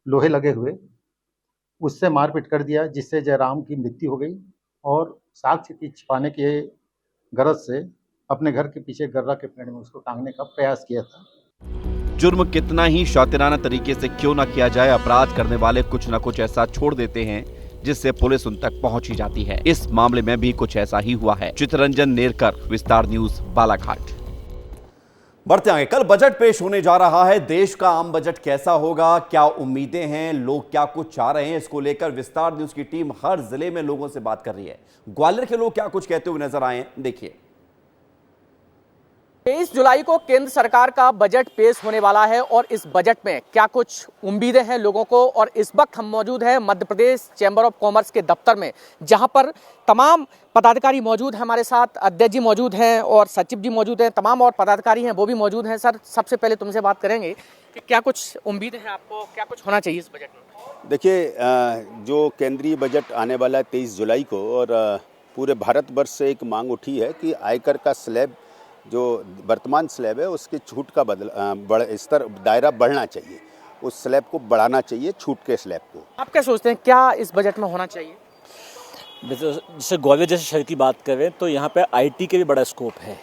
Speaker 17: लोहे लगे हुए उससे मारपीट कर दिया, जिससे जयराम की मृत्यु हो गई और साक्ष्य की छिपाने के गरज से अपने घर के पीछे गर्रा के पेड़ में उसको टांगने का प्रयास किया था।
Speaker 1: जुर्म कितना ही शातिराना तरीके से क्यों न किया जाए, अपराध करने वाले कुछ न कुछ ऐसा छोड़ देते हैं जिससे पुलिस उन तक पहुंच ही जाती है। इस मामले में भी कुछ ऐसा ही हुआ है। चित्ररंजन नेरकर, विस्तार न्यूज, बालाघाट। बढ़ते आगे, कल बजट पेश होने जा रहा है। देश का आम बजट कैसा होगा, क्या उम्मीदें हैं, लोग क्या कुछ चाह रहे हैं, इसको लेकर विस्तार न्यूज की टीम हर जिले में लोगों से बात कर रही है। ग्वालियर के लोग क्या कुछ कहते हुए नजर आए हैं, देखिए।
Speaker 18: 23 जुलाई को केंद्र सरकार का बजट पेश होने वाला है और इस बजट में क्या कुछ उम्मीदें हैं लोगों को। और इस वक्त हम मौजूद हैं Madhya Pradesh chamber of commerce के दफ्तर में, जहां पर तमाम पदाधिकारी मौजूद हैं। हमारे साथ अध्यक्ष जी मौजूद हैं और सचिव जी मौजूद हैं, तमाम और पदाधिकारी हैं वो भी मौजूद हैं। सर, सबसे पहले तुमसे बात करेंगे कि क्या कुछ उम्मीदें हैं आपको, क्या कुछ होना चाहिए इस बजट में?
Speaker 19: देखिए, जो केंद्रीय बजट आने वाला है 23 जुलाई को, और पूरे भारतवर्ष से एक मांग उठी है कि आयकर का स्लैब, जो वर्तमान स्लैब है उसकी छूट का स्तर, दायरा बढ़ना चाहिए। उस स्लैब को बढ़ाना चाहिए, छूट के स्लैब को।
Speaker 18: आप क्या सोचते हैं क्या इस बजट में होना चाहिए?
Speaker 20: जैसे ग्वालियर जैसे शहर की बात करें तो यहाँ पे आईटी के भी बड़ा स्कोप है।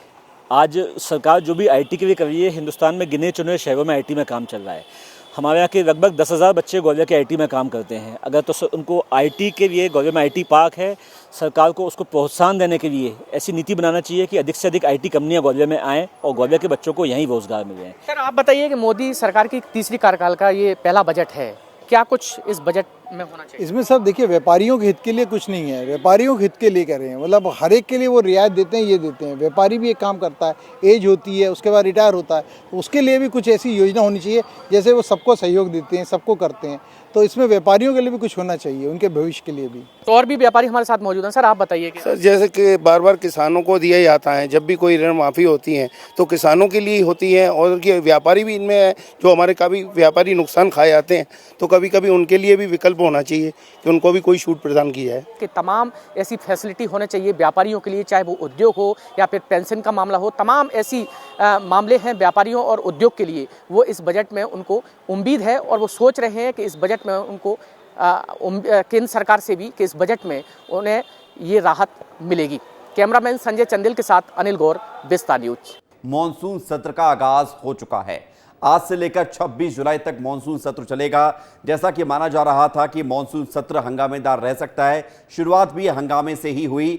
Speaker 20: आज सरकार जो भी आईटी के लिए कर रही है, हिंदुस्तान में गिने चुने शहरों में आईटी में काम चल रहा है। हमारे यहाँ के लगभग 10,000 बच्चे ग्वालियर के आईटी में काम करते हैं। अगर तो उनको आईटी के लिए, ग्वालियर में आईटी पार्क है, सरकार को उसको प्रोत्साहन देने के लिए ऐसी नीति बनाना चाहिए कि अधिक से अधिक आईटी कंपनियां ग्वालियर में आएँ और ग्वालियर के बच्चों को यहीं रोजगार मिले।
Speaker 18: सर, आप बताइए कि मोदी सरकार की तीसरी कार्यकाल का ये पहला बजट है, क्या कुछ इस बजट में होना चाहिए?
Speaker 21: इसमें सब देखिए, व्यापारियों के हित के लिए कुछ नहीं है, व्यापारियों के हित के लिए कर रहे हैं। मतलब हर एक के लिए वो रियायत देते हैं, ये देते हैं। व्यापारी भी एक काम करता है, एज होती है, उसके बाद रिटायर होता है, तो उसके लिए भी कुछ ऐसी योजना होनी चाहिए जैसे वो सबको सहयोग देते हैं, सबको करते हैं। तो इसमें व्यापारियों के लिए भी कुछ होना चाहिए, उनके भविष्य के लिए भी।
Speaker 18: तो और भी व्यापारी हमारे साथ मौजूद हैं। सर, आप बताइए कि
Speaker 22: सर, जैसे कि बार बार किसानों को दिया जाता है, जब भी कोई ऋण माफ़ी होती है तो किसानों के लिए होती है, और व्यापारी भी इनमें है। जो हमारे काफ़ी व्यापारी नुकसान खाए जाते हैं, तो कभी कभी उनके लिए भी विकल्प विकल्प होना चाहिए कि उनको भी कोई छूट प्रदान की जाए।
Speaker 18: कि तमाम ऐसी फैसिलिटी होने चाहिए व्यापारियों के लिए, चाहे वो उद्योग हो या फिर पेंशन का मामला हो, तमाम ऐसी मामले हैं व्यापारियों और उद्योग के लिए। वो इस बजट में उनको उम्मीद है और वो सोच रहे हैं कि इस बजट में उनको केंद्र सरकार से भी कि इस बजट में उन्हें ये राहत मिलेगी। कैमरामैन संजय चंदेल के साथ अनिल गौर, विस्तार न्यूज।
Speaker 1: मॉनसून सत्र का आगाज हो चुका है। आज से लेकर 26 जुलाई तक मॉनसून सत्र चलेगा। जैसा कि माना जा रहा था कि मॉनसून सत्र हंगामेदार रह सकता है, शुरुआत भी हंगामे से ही हुई।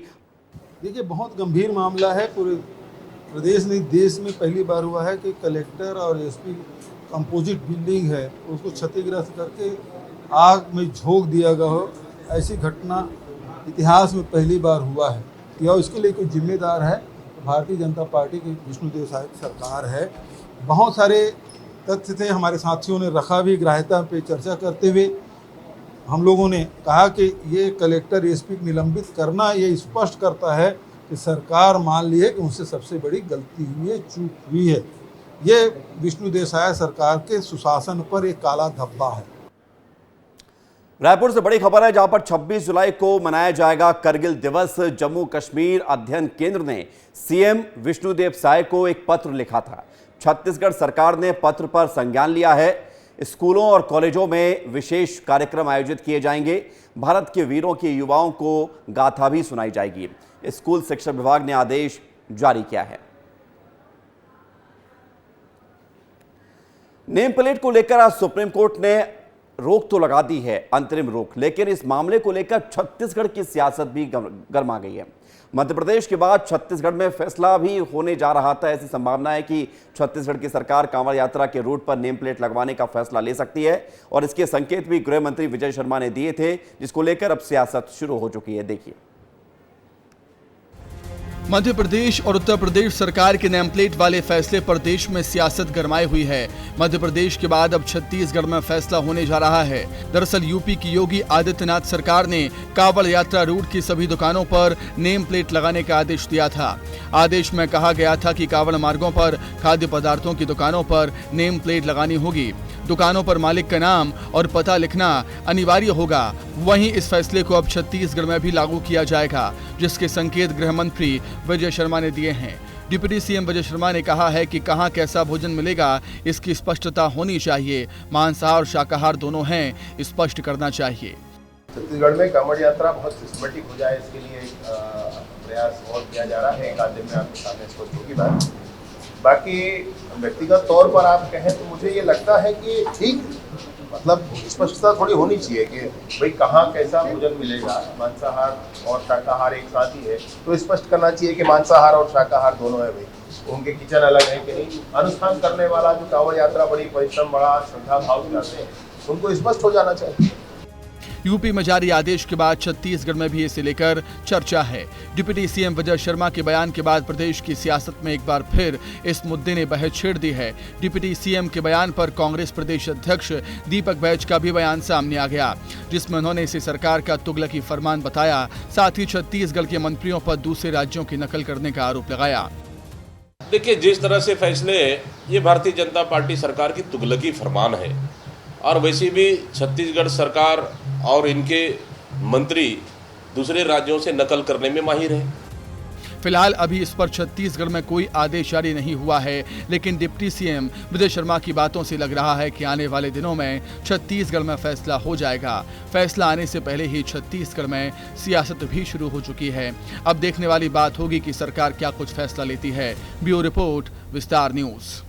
Speaker 2: देखिए, बहुत गंभीर मामला है। पूरे प्रदेश नहीं, देश में पहली बार हुआ है कि कलेक्टर और एसपी कंपोजिट बिल्डिंग है उसको क्षतिग्रस्त करके आग में झोंक दिया गया हो। ऐसी घटना इतिहास में पहली बार हुआ है। या इसके लिए कोई जिम्मेदार है भारतीय जनता पार्टी की विष्णुदेव साय की सरकार है। बहुत सारे तथ्य थे, हमारे साथियों ने रखा भी ग्राह्यता पे चर्चा करते हुए। हम लोगों ने कहा कि ये कलेक्टर एसपी निलंबित करना ये स्पष्ट करता है कि सरकार मान ली है कि उनसे सबसे बड़ी गलती हुई है, चूक हुई है। ये विष्णुदेव साय सरकार के सुशासन पर एक काला धब्बा है।
Speaker 1: रायपुर से बड़ी खबर है, जहां पर 26 जुलाई को मनाया जाएगा करगिल दिवस। जम्मू कश्मीर अध्ययन केंद्र ने सीएम विष्णुदेव साय को एक पत्र लिखा था। छत्तीसगढ़ सरकार ने पत्र पर संज्ञान लिया है। स्कूलों और कॉलेजों में विशेष कार्यक्रम आयोजित किए जाएंगे। भारत के वीरों के युवाओं को गाथा भी सुनाई जाएगी। स्कूल शिक्षा विभाग ने आदेश जारी किया है। नेम प्लेट को लेकर आज सुप्रीम कोर्ट ने रोक तो लगा दी है, अंतरिम रोक, लेकिन इस मामले को लेकर छत्तीसगढ़ की सियासत भी गर्मा गई है। मध्य प्रदेश के बाद छत्तीसगढ़ में फैसला भी होने जा रहा था। ऐसी संभावना है कि छत्तीसगढ़ की सरकार कांवड़ यात्रा के रूट पर नेम प्लेट लगवाने का फैसला ले सकती है और इसके संकेत भी गृह मंत्री विजय शर्मा ने दिए थे, जिसको लेकर अब सियासत शुरू हो चुकी है। देखिए,
Speaker 3: मध्य प्रदेश और उत्तर प्रदेश सरकार के नेम प्लेट वाले फैसले पर देश में सियासत गरमाई हुई है। मध्य प्रदेश के बाद अब छत्तीसगढ़ में फैसला होने जा रहा है। दरअसल यूपी की योगी आदित्यनाथ सरकार ने कांवड़ यात्रा रूट की सभी दुकानों पर नेम प्लेट लगाने का आदेश दिया था। आदेश में कहा गया था कि कांवड़ मार्गों पर खाद्य पदार्थों की दुकानों पर नेम प्लेट लगानी होगी। दुकानों पर मालिक का नाम और पता लिखना अनिवार्य होगा। वहीं इस फैसले को अब छत्तीसगढ़ में भी लागू किया जाएगा, जिसके संकेत गृह मंत्री विजय शर्मा ने दिए हैं। डिप्टी सीएम विजय शर्मा ने कहा है कि कहां कैसा भोजन मिलेगा इसकी स्पष्टता होनी चाहिए। मांसाहार और शाकाहार दोनों हैं, स्पष्ट करना चाहिए।
Speaker 23: छत्तीसगढ़ में कांवड़ यात्रा बहुत सिस्टमेटिक हो जाए, इसके लिए प्रयास और किया जा रहा है। एक आध दिन में आपके सामने स्पष्ट होगी बात। बाकी व्यक्तिगत तौर पर आप कहें तो मुझे ये लगता है कि ठीक मतलब स्पष्टता थोड़ी होनी चाहिए कि भाई कहाँ कैसा भोजन मिलेगा। मांसाहार और शाकाहार एक साथ ही है तो स्पष्ट करना चाहिए कि मांसाहार और शाकाहार दोनों है भाई। उनके किचन अलग है कि नहीं। अनुष्ठान करने वाला जो कांवड़ यात्रा बड़ी परिश्रम, बड़ा श्रद्धा भाव करते हैं, उनको स्पष्ट हो जाना चाहिए।
Speaker 3: यूपी में जारी आदेश के बाद छत्तीसगढ़ में भी इसे लेकर चर्चा है। डिप्टी सीएम विजय शर्मा के बयान के बाद प्रदेश की सियासत में एक बार फिर इस मुद्दे ने बहस छेड़ दी है। डिप्टी सीएम के बयान पर कांग्रेस प्रदेश अध्यक्ष दीपक बैज का भी बयान सामने आ गया, जिसमें उन्होंने इसे सरकार का तुगलकी फरमान बताया। साथ ही छत्तीसगढ़ के मंत्रियों पर दूसरे राज्यों की नकल करने का आरोप लगाया।
Speaker 24: देखिए, जिस तरह से फैसले ये भारतीय जनता पार्टी सरकार की तुगलकी फरमान है और वैसे भी छत्तीसगढ़ सरकार और इनके मंत्री दूसरे राज्यों से नकल करने में माहिर है।
Speaker 3: फिलहाल अभी इस पर छत्तीसगढ़ में कोई आदेश जारी नहीं हुआ है, लेकिन डिप्टी सीएम विजय शर्मा की बातों से लग रहा है कि आने वाले दिनों में छत्तीसगढ़ में फैसला हो जाएगा। फैसला आने से पहले ही छत्तीसगढ़ में सियासत भी शुरू हो चुकी है। अब देखने वाली बात होगी कि सरकार क्या कुछ फैसला लेती है। ब्यूरो रिपोर्ट, विस्तार न्यूज।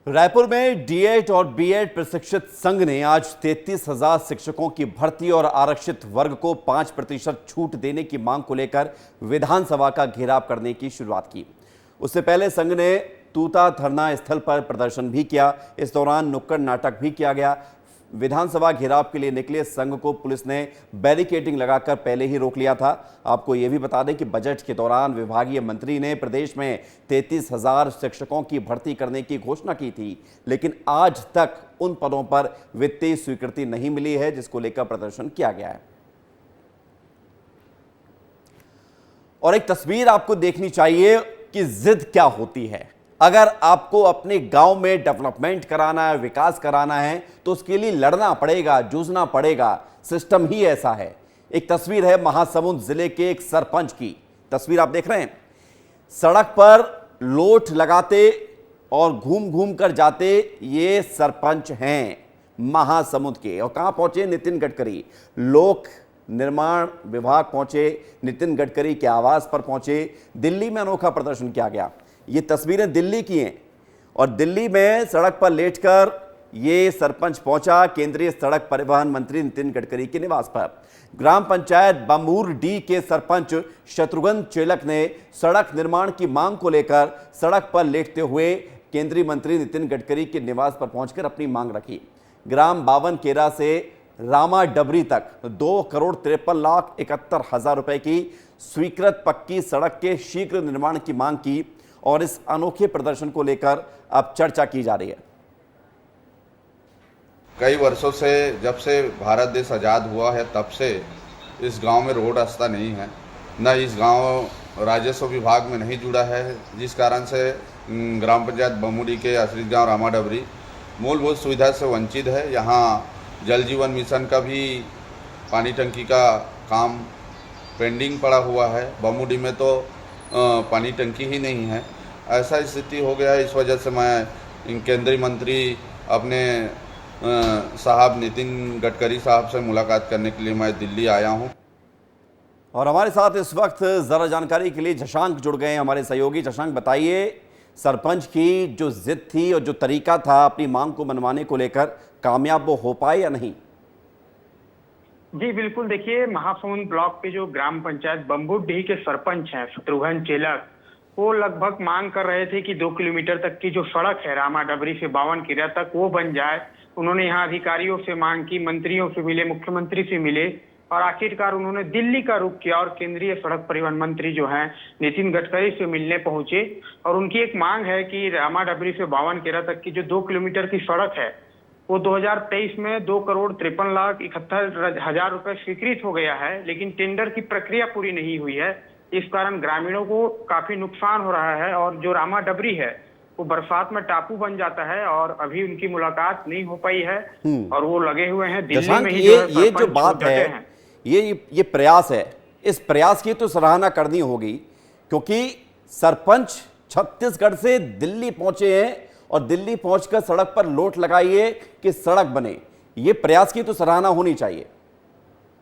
Speaker 1: रायपुर में डीएड और बीएड प्रशिक्षित संघ ने आज 33,000 शिक्षकों की भर्ती और आरक्षित वर्ग को 5% छूट देने की मांग को लेकर विधानसभा का घेराव करने की शुरुआत की। उससे पहले संघ ने तूता धरना स्थल पर प्रदर्शन भी किया। इस दौरान नुक्कड़ नाटक भी किया गया। विधानसभा घेराव के लिए निकले संघ को पुलिस ने बैरिकेडिंग लगाकर पहले ही रोक लिया था। आपको यह भी बता दें कि बजट के दौरान विभागीय मंत्री ने प्रदेश में 33,000 शिक्षकों की भर्ती करने की घोषणा की थी, लेकिन आज तक उन पदों पर वित्तीय स्वीकृति नहीं मिली है, जिसको लेकर प्रदर्शन किया गया है। और एक तस्वीर आपको देखनी चाहिए कि जिद क्या होती है। अगर आपको अपने गांव में डेवलपमेंट कराना है, विकास कराना है, तो उसके लिए लड़ना पड़ेगा, जूझना पड़ेगा। सिस्टम ही ऐसा है। एक तस्वीर है महासमुंद जिले के एक सरपंच की। तस्वीर आप देख रहे हैं। सड़क पर लोट लगाते और घूम घूम कर जाते ये सरपंच हैं महासमुंद के। और कहां पहुंचे? नितिन गडकरी, लोक निर्माण विभाग पहुंचे, नितिन गडकरी के आवास पर पहुंचे। दिल्ली में अनोखा प्रदर्शन किया गया। ये तस्वीरें दिल्ली की हैं और दिल्ली में सड़क पर लेटकर ये सरपंच पहुंचा केंद्रीय सड़क परिवहन मंत्री नितिन गडकरी के निवास पर। ग्राम पंचायत बम्बूर डी के सरपंच शत्रुघ्न चेलक ने सड़क निर्माण की मांग को लेकर सड़क पर लेटते हुए केंद्रीय मंत्री नितिन गडकरी के निवास पर पहुंचकर अपनी मांग रखी। ग्राम बावनकेरा से रामा डबरी तक 2,53,71,000 रुपए की स्वीकृत पक्की सड़क के शीघ्र निर्माण की मांग की और इस अनोखे प्रदर्शन को लेकर अब चर्चा की जा रही है।
Speaker 4: कई वर्षों से, जब से भारत देश आज़ाद हुआ है, तब से इस गांव में रोड रास्ता नहीं है, न इस गांव राजस्व विभाग में नहीं जुड़ा है, जिस कारण से ग्राम पंचायत बमुड़ी के आश्रित गांव रामा डबरी मूलभूत सुविधा से वंचित है। यहाँ जल जीवन मिशन का भी पानी टंकी का काम पेंडिंग पड़ा हुआ है। बमुड़ी में तो पानी टंकी ही नहीं है। ऐसा स्थिति हो गया है। इस वजह से मैं केंद्रीय मंत्री अपने साहब नितिन गडकरी साहब से मुलाकात करने के लिए मैं दिल्ली आया हूं।
Speaker 1: और हमारे साथ इस वक्त ज़रा जानकारी के लिए शशांक जुड़ गए हैं, हमारे सहयोगी। शशांक, बताइए, सरपंच की जो जिद थी और जो तरीका था अपनी मांग को मनवाने को लेकर, कामयाब वो हो पाए या नहीं?
Speaker 5: जी बिल्कुल, देखिए, महासमुंद ब्लॉक के जो ग्राम पंचायत बम्बूडीह के सरपंच हैं शत्रुघ्न चेलक, वो लगभग मांग कर रहे थे कि 2 किलोमीटर तक की जो सड़क है रामा डबरी से बावनकेरा तक वो बन जाए। उन्होंने यहाँ अधिकारियों से मांग की, मंत्रियों से मिले, मुख्यमंत्री से मिले और आखिरकार उन्होंने दिल्ली का रुख किया और केंद्रीय सड़क परिवहन मंत्री जो हैं नितिन गडकरी से मिलने पहुंचे। और उनकी एक मांग है कि रामा डबरी से बावनकेरा तक की जो 2 किलोमीटर की सड़क है वो 2023 में 2,53,71,000 रुपए स्वीकृत हो गया है, लेकिन टेंडर की प्रक्रिया पूरी नहीं हुई है। इस कारण ग्रामीणों को काफी नुकसान हो रहा है और जो रामा डबरी है वो बरसात में टापू बन जाता है और अभी उनकी मुलाकात नहीं हो पाई है और वो लगे हुए हैं दिल्ली में ही।
Speaker 1: ये जो बात है, ये प्रयास है, इस प्रयास की तो सराहना करनी होगी, क्योंकि सरपंच छत्तीसगढ़ से दिल्ली पहुंचे हैं और दिल्ली पहुंचकर सड़क पर लोट लगाइए कि सड़क बने। ये प्रयास की तो सराहना होनी चाहिए।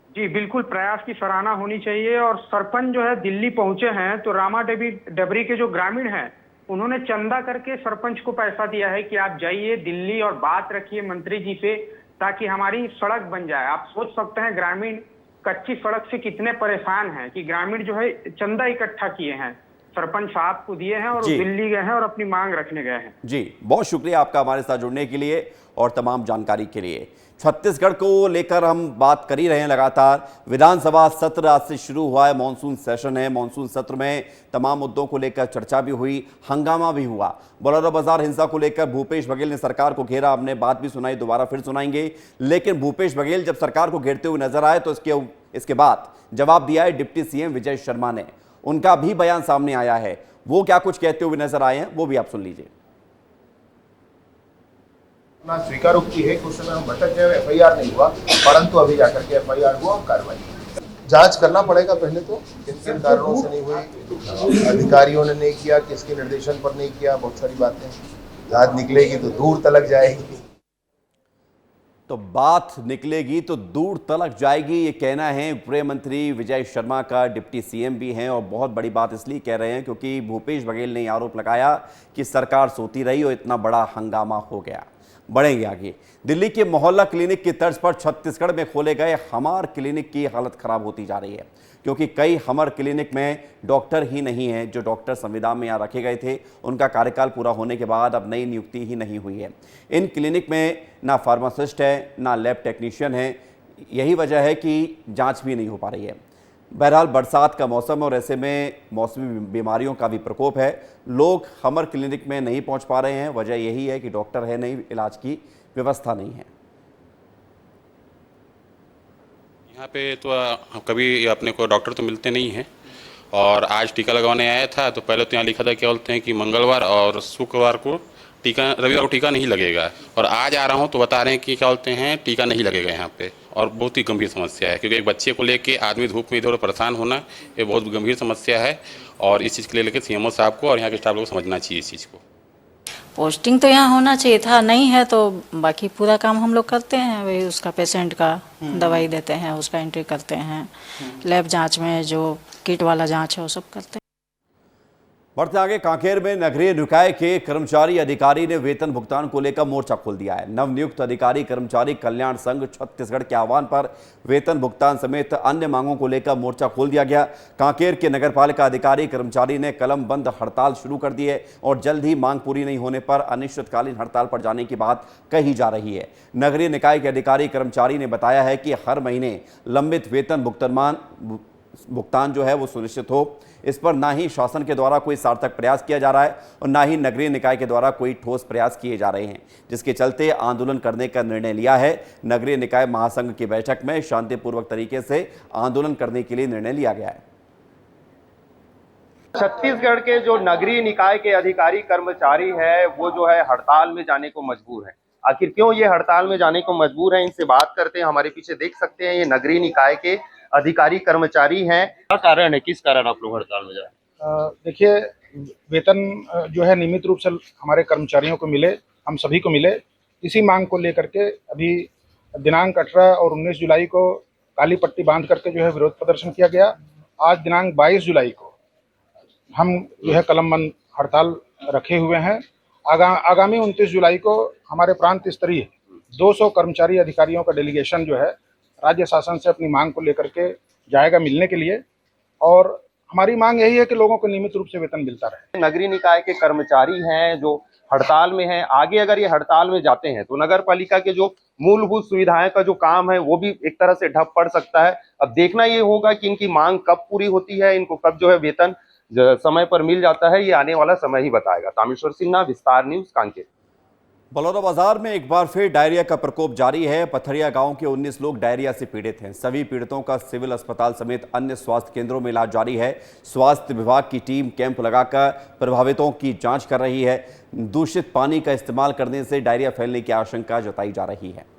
Speaker 5: जी बिल्कुल, प्रयास की सराहना होनी चाहिए। और सरपंच जो है दिल्ली पहुंचे हैं तो रामा डबरी के जो ग्रामीण हैं उन्होंने चंदा करके सरपंच को पैसा दिया है कि आप जाइए दिल्ली और बात रखिए मंत्री जी से ताकि हमारी सड़क बन जाए। आप सोच सकते हैं ग्रामीण कच्ची सड़क से कितने परेशान हैं कि ग्रामीण जो है चंदा इकट्ठा किए हैं, सरपंच साहब को दिए हैं और दिल्ली गए हैं और अपनी मांग रखने गए हैं।
Speaker 1: जी, बहुत शुक्रिया आपका हमारे साथ जुड़ने के लिए और तमाम जानकारी के लिए। छत्तीसगढ़ को लेकर हम बात कर ही रहे हैं लगातार। विधानसभा सत्र आज से शुरू हुआ है, मानसून सेशन है। मानसून सत्र में तमाम मुद्दों को लेकर चर्चा भी हुई, हंगामा भी हुआ। बोलेरो बाजार हिंसा को लेकर भूपेश बघेल ने सरकार को घेरा, हमने बात भी सुनाई, दोबारा फिर सुनाएंगे। लेकिन भूपेश बघेल जब सरकार को घेरते हुए नजर आए तो इसके बाद जवाब दिया है डिप्टी सीएम विजय शर्मा ने। उनका भी बयान सामने आया है, वो क्या कुछ कहते हुए नजर आए हैं वो भी आप सुन लीजिए।
Speaker 23: ना स्वीकारोक्ति है कि उस समय हम भटक गए, एफआईआर नहीं हुआ, परंतु अभी जाकर के एफआईआर हुआ और कार्रवाई जांच करना पड़ेगा। पहले तो किन किन कारणों से नहीं हुई, अधिकारियों ने नहीं किया, किसके निर्देशन पर नहीं किया, बहुत सारी बातें। बात निकलेगी तो दूर तलक जाएगी।
Speaker 1: तो बात निकलेगी तो दूर तलक जाएगी, ये कहना है गृह मंत्री विजय शर्मा का। डिप्टी सीएम भी हैं और बहुत बड़ी बात इसलिए कह रहे हैं क्योंकि भूपेश बघेल ने आरोप लगाया कि सरकार सोती रही और इतना बड़ा हंगामा हो गया। बढ़ेंगे आगे। दिल्ली के मोहल्ला क्लिनिक की तर्ज पर छत्तीसगढ़ में खोले गए हमार क्लिनिक की हालत खराब होती जा रही है, क्योंकि कई हमर क्लिनिक में डॉक्टर ही नहीं है। जो डॉक्टर संविदा में यहाँ रखे गए थे उनका कार्यकाल पूरा होने के बाद अब नई नियुक्ति ही नहीं हुई है। इन क्लिनिक में ना फार्मासिस्ट है ना लैब टेक्नीशियन है। यही वजह है कि जांच भी नहीं हो पा रही है। बहरहाल बरसात का मौसम और ऐसे में मौसमी बीमारियों का भी प्रकोप है। लोग हमर क्लिनिक में नहीं पहुंच पा रहे हैं। वजह यही है कि डॉक्टर है नहीं, इलाज की व्यवस्था नहीं है।
Speaker 6: यहाँ पे तो कभी अपने को डॉक्टर तो मिलते नहीं हैं और आज टीका लगवाने आया था तो पहले तो यहाँ लिखा था क्या बोलते हैं कि मंगलवार और शुक्रवार को टीका, रविवार को टीका नहीं लगेगा, और आज आ रहा हूँ तो बता रहे हैं कि क्या बोलते हैं टीका नहीं लगेगा यहाँ पे। और बहुत ही गंभीर समस्या है, क्योंकि एक बच्चे को लेके आदमी धूप में इधर उधर परेशान होना ये बहुत गंभीर समस्या है, और इस चीज़ के लिए लेकर सीएमओ साहब को और यहाँ के स्टाफ लोगों को समझना चाहिए इस चीज़ को।
Speaker 7: पोस्टिंग तो यहाँ होना चाहिए था, नहीं है तो बाकी पूरा काम हम लोग करते हैं, वही उसका पेशेंट का दवाई देते हैं, उसका एंट्री करते हैं, लैब जांच में जो किट वाला जांच है वो सब करते हैं।
Speaker 1: बढ़ते आगे, कांकेर में नगरीय निकाय के कर्मचारी अधिकारी ने वेतन भुगतान को लेकर मोर्चा खोल दिया है। नवनियुक्त अधिकारी कर्मचारी कल्याण संघ छत्तीसगढ़ के आह्वान पर वेतन भुगतान समेत अन्य मांगों को लेकर मोर्चा खोल दिया गया। कांकेर के नगरपालिका अधिकारी कर्मचारी ने कलम बंद हड़ताल शुरू कर दी है और जल्द ही मांग पूरी नहीं होने पर अनिश्चितकालीन हड़ताल पर जाने की बात कही जा रही है। नगरीय निकाय के अधिकारी कर्मचारी ने बताया है कि हर महीने लंबित वेतन भुगतान जो है वो सुनिश्चित हो, इस पर ना ही शासन के द्वारा कोई सार्थक प्रयास किया जा रहा है और ना ही नगरीय निकाय के द्वारा कोई ठोस प्रयास किए जा रहे हैं, जिसके चलते आंदोलन करने का निर्णय लिया है। नगरीय निकाय महासंघ की बैठक में शांतिपूर्वक तरीके से आंदोलन करने के लिए निर्णय लिया गया है।
Speaker 23: छत्तीसगढ़ के जो नगरीय निकाय के अधिकारी कर्मचारी है वो जो है हड़ताल में जाने को मजबूर है। आखिर क्यों ये हड़ताल में जाने को मजबूर है, इनसे बात करते हैं। हमारे पीछे देख सकते हैं ये नगरीय निकाय के अधिकारी कर्मचारी हैं। क्या कारण है, किस कारण आप लोग हड़ताल में जा रहे हैं?
Speaker 8: देखिए, वेतन जो है नियमित रूप से हमारे कर्मचारियों को मिले, हम सभी को मिले, इसी मांग को लेकर के अभी दिनांक 18 और 19 जुलाई को काली पट्टी बांध करके जो है विरोध प्रदर्शन किया गया। आज दिनांक 22 जुलाई को हम जो है कलमबंद हड़ताल रखे हुए हैं। आगामी 29 जुलाई को हमारे प्रांत स्तरीय 200 कर्मचारी अधिकारियों का डेलीगेशन जो है राज्य शासन से अपनी मांग को लेकर के जाएगा मिलने के लिए, और हमारी मांग यही है कि लोगों को नियमित रूप से वेतन मिलता रहे।
Speaker 23: नगरीय निकाय के कर्मचारी हैं जो हड़ताल में हैं, आगे अगर ये हड़ताल में जाते हैं तो नगर पालिका के जो मूलभूत सुविधाएं का जो काम है वो भी एक तरह से ठप पड़ सकता है। अब देखना ये होगा कि इनकी मांग कब पूरी होती है, इनको कब जो है वेतन समय पर मिल जाता है, ये आने वाला समय ही बताएगा। तामेश्वर सिन्हा, विस्तार न्यूज, कांकेर।
Speaker 1: बलौदाबाजार में एक बार फिर डायरिया का प्रकोप जारी है। पथरिया गांव के 19 लोग डायरिया से पीड़ित हैं। सभी पीड़ितों का सिविल अस्पताल समेत अन्य स्वास्थ्य केंद्रों में इलाज जारी है। स्वास्थ्य विभाग की टीम कैंप लगाकर प्रभावितों की जांच कर रही है। दूषित पानी का इस्तेमाल करने से डायरिया फैलने की आशंका जताई जा रही है।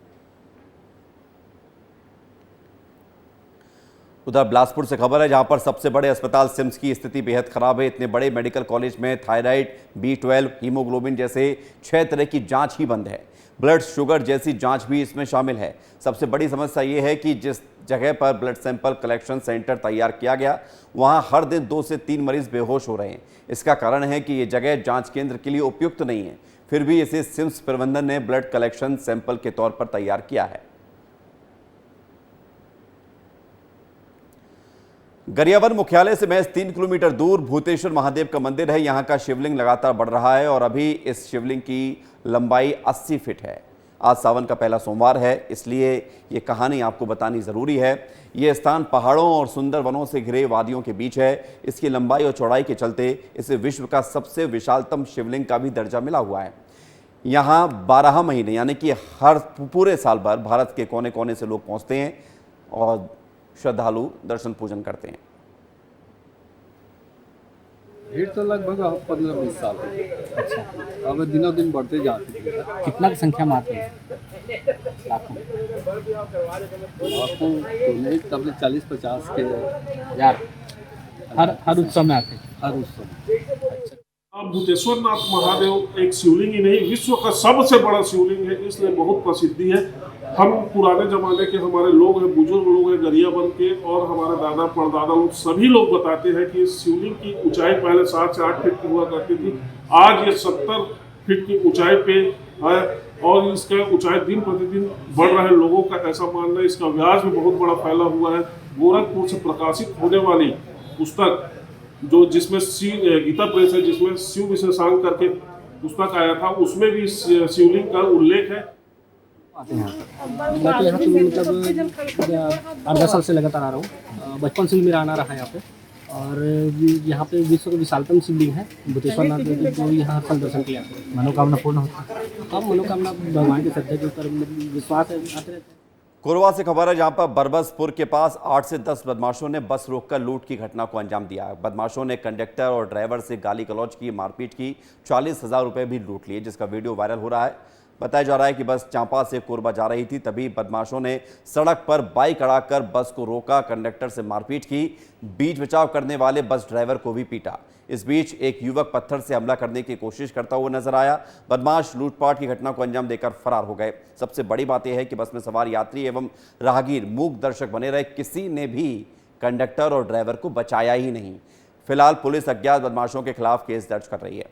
Speaker 1: उधर बिलासपुर से खबर है, जहां पर सबसे बड़े अस्पताल सिम्स की स्थिति बेहद खराब है। इतने बड़े मेडिकल कॉलेज में थायराइड, B12, हीमोग्लोबिन जैसे 6 तरह की जांच ही बंद है। ब्लड शुगर जैसी जांच भी इसमें शामिल है। सबसे बड़ी समस्या ये है कि जिस जगह पर ब्लड सैंपल कलेक्शन सेंटर तैयार किया गया वहां हर दिन 2 से 3 मरीज बेहोश हो रहे हैं। इसका कारण है कि ये जगह जाँच केंद्र के लिए उपयुक्त नहीं है, फिर भी इसे सिम्स प्रबंधन ने ब्लड कलेक्शन सैंपल के तौर पर तैयार किया है। गरियाबंद मुख्यालय से महज 3 किलोमीटर दूर भूतेश्वर महादेव का मंदिर है। यहाँ का शिवलिंग लगातार बढ़ रहा है और अभी इस शिवलिंग की लंबाई 80 फीट है। आज सावन का पहला सोमवार है, इसलिए ये कहानी आपको बतानी ज़रूरी है। ये स्थान पहाड़ों और सुंदर वनों से घिरे वादियों के बीच है। इसकी लंबाई और चौड़ाई के चलते इसे विश्व का सबसे विशालतम शिवलिंग का भी दर्जा मिला हुआ है। यहाँ 12 महीने यानी कि हर पूरे साल भर भारत के कोने कोने से लोग पहुँचते हैं और श्रद्धालु दर्शन पूजन करते हैं।
Speaker 10: भीड़ तो लगभग 15-20 साल अच्छा, अब दिनों दिन बढ़ते जाते हैं।
Speaker 18: कितना संख्या में आते हैं?
Speaker 10: लाखों तो नहीं, तब 40-50 के
Speaker 18: यार हर उत्सव में आते हैं।
Speaker 10: हर उत्सव में
Speaker 25: भूतेश्वर नाथ महादेव एक शिवलिंग ही नहीं, विश्व का सबसे बड़ा शिवलिंग है, इसलिए बहुत प्रसिद्धि है। हम पुराने जमाने के हमारे लोग हैं, बुजुर्ग लोग हैं गरियाबंद के, और हमारे दादा परदादा लोग सभी लोग बताते हैं कि इस शिवलिंग की ऊंचाई पहले 7 से 8 फीट की हुआ करती थी। आज ये 70 फीट की ऊंचाई पे है और इसका ऊंचाई दिन प्रतिदिन बढ़ रहा है। लोगों का ऐसा मानना है, इसका व्यास भी बहुत बड़ा फैला हुआ है। गोरखपुर से प्रकाशित होने वाली पुस्तक जो जिसमें गीता प्रेस है, जिसमें शिव विशेषांक करके पुस्तक आया था, उसमें भी शिवलिंग का उल्लेख है।
Speaker 18: मैं तो यहाँ से मतलब 8-10 साल से लगातार आ रहा हूँ। बचपन से मेरा आना रहा है यहाँ पे, और यहाँ पे विश्व का विशालतम शिवलिंग है भूतेश्वर नाथ देवी, जो यहाँ फल दर्शन किया मनोकामना पूर्ण होता है। अब मनोकामना भगवान के श्रद्धा के ऊपर विश्वास है, आते रहते हैं।
Speaker 1: कोरबा से खबर है, जहां पर बरबसपुर के पास 8 से 10 बदमाशों ने बस रोककर लूट की घटना को अंजाम दिया। बदमाशों ने कंडक्टर और ड्राइवर से गाली गलौज की, मारपीट की, 40,000 रुपए भी लूट लिए, जिसका वीडियो वायरल हो रहा है। बताया जा रहा है कि बस चांपा से कोरबा जा रही थी, तभी बदमाशों ने सड़क पर बाइक अड़ाकर बस को रोका, कंडक्टर से मारपीट की, बीच बचाव करने वाले बस ड्राइवर को भी पीटा। इस बीच एक युवक पत्थर से हमला करने की कोशिश करता हुआ नजर आया। बदमाश लूटपाट की घटना को अंजाम देकर फरार हो गए। सबसे बड़ी बात यह है कि बस में सवार यात्री एवं राहगीर मूक दर्शक बने रहे, किसी ने भी कंडक्टर और ड्राइवर को बचाया ही नहीं। फिलहाल पुलिस अज्ञात बदमाशों के खिलाफ केस दर्ज कर रही है।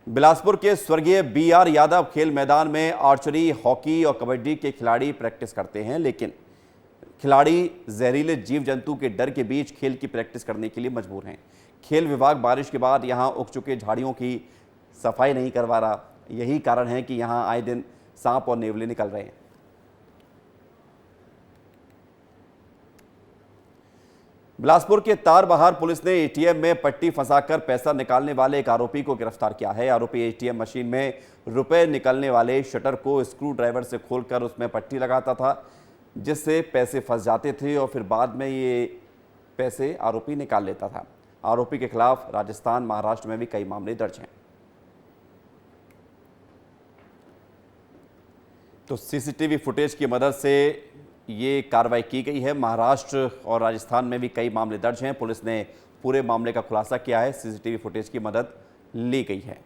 Speaker 1: बिलासपुर के स्वर्गीय BR यादव खेल मैदान में आर्चरी, हॉकी और कबड्डी के खिलाड़ी प्रैक्टिस करते हैं, लेकिन खिलाड़ी जहरीले जीव जंतु के डर के बीच खेल की प्रैक्टिस करने के लिए मजबूर हैं। खेल विभाग बारिश के बाद यहां उग चुके झाड़ियों की सफाई नहीं करवा रहा। यही कारण है कि यहां आए दिन सांप और नेवले निकल रहे हैं। बिलासपुर के तारबहार पुलिस ने ATM में पट्टी फंसाकर पैसा निकालने वाले एक आरोपी को गिरफ्तार किया है। आरोपी ATM मशीन में रुपए निकलने वाले शटर को स्क्रू ड्राइवर से खोलकर उसमें पट्टी लगाता था, जिससे पैसे फंस जाते थे और फिर बाद में ये पैसे आरोपी निकाल लेता था। आरोपी के खिलाफ राजस्थान, महाराष्ट्र में भी कई मामले दर्ज हैं। तो CCTV फुटेज की मदद से ये कार्रवाई की गई है। महाराष्ट्र और राजस्थान में भी कई मामले दर्ज हैं। पुलिस ने पूरे मामले का खुलासा किया है। CCTV फुटेज की मदद ली गई है।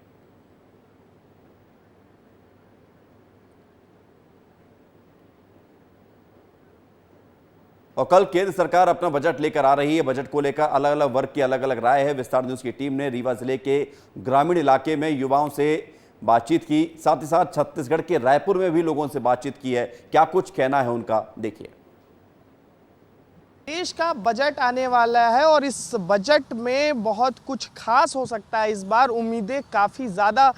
Speaker 1: और कल केंद्र सरकार अपना बजट लेकर आ रही है। बजट को लेकर अलग अलग वर्ग की अलग अलग राय है। विस्तार न्यूज की टीम ने रीवा जिले के ग्रामीण इलाके में युवाओं से बातचीत की, साथ ही साथ छत्तीसगढ़ के रायपुर में भी लोगों से बातचीत की है। क्या कुछ कहना है उनका, देखिए।
Speaker 11: देश का बजट आने वाला है और इस बजट में बहुत कुछ खास हो सकता है। इस बार उम्मीदें काफ़ी ज़्यादा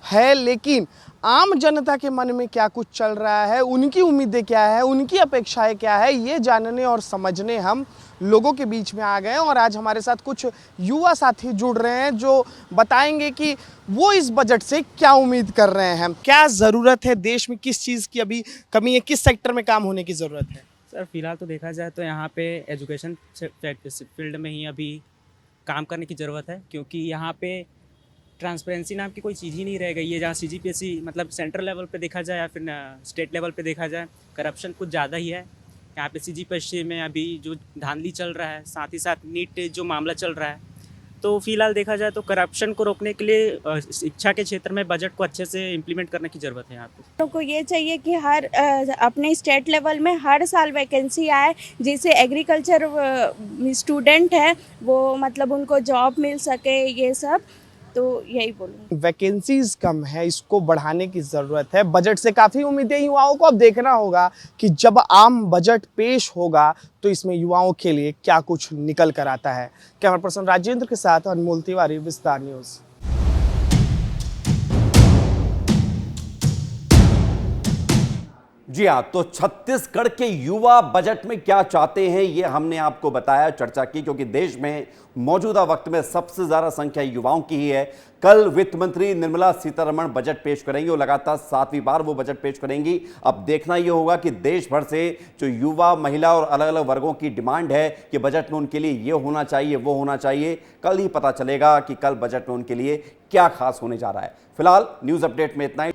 Speaker 11: है, लेकिन आम जनता के मन में क्या कुछ चल रहा है, उनकी उम्मीदें क्या है, उनकी अपेक्षाएं क्या है, ये जानने और समझने हम लोगों के बीच में आ गए। और आज हमारे साथ कुछ युवा साथी जुड़ रहे हैं जो बताएंगे कि वो इस बजट से क्या उम्मीद कर रहे हैं, क्या ज़रूरत है, देश में किस चीज़ की अभी कमी है, किस सेक्टर में काम होने की ज़रूरत है।
Speaker 12: सर फिलहाल तो देखा जाए तो यहाँ पे एजुकेशन फील्ड में ही अभी काम करने की ज़रूरत है, क्योंकि यहाँ पे ट्रांसपेरेंसी नाम की कोई चीज़ ही नहीं रह गई है। जहाँ CGPSC मतलब सेंट्रल लेवल पे देखा जाए या फिर स्टेट लेवल पे देखा जाए, करप्शन कुछ ज़्यादा ही है। यहाँ पे CGPSC में अभी जो धांधली चल रहा है, साथ ही साथ नीट जो मामला चल रहा है, तो फिलहाल देखा जाए तो करप्शन को रोकने के लिए शिक्षा के क्षेत्र में बजट को अच्छे से इम्प्लीमेंट करने की ज़रूरत है। यहाँ पे
Speaker 13: तो को ये चाहिए कि हर अपने स्टेट लेवल में हर साल वैकेंसी आए, जिससे एग्रीकल्चर स्टूडेंट है वो मतलब उनको जॉब मिल सके, ये सब। तो यही बोलूँ,
Speaker 11: वैकेंसीज कम है, इसको बढ़ाने की ज़रूरत है। बजट से काफ़ी उम्मीदें युवाओं को अब देखना होगा कि जब आम बजट पेश होगा तो इसमें युवाओं के लिए क्या कुछ निकल कर आता है। कैमरा पर्सन राजेंद्र के साथ अनमोल तिवारी, विस्तार न्यूज़।
Speaker 1: जी हाँ, तो छत्तीसगढ़ के युवा बजट में क्या चाहते हैं ये हमने आपको बताया, चर्चा की, क्योंकि देश में मौजूदा वक्त में सबसे ज्यादा संख्या युवाओं की ही है। कल वित्त मंत्री निर्मला सीतारमण बजट पेश करेंगी और लगातार 7वीं बार वो बजट पेश करेंगी। अब देखना ये होगा कि देश भर से जो युवा, महिला और अलग अलग वर्गों की डिमांड है कि बजट में उनके लिए ये होना चाहिए, वो होना चाहिए, कल ही पता चलेगा कि कल बजट में उनके लिए क्या खास होने जा रहा है। फिलहाल न्यूज अपडेट में इतना ही।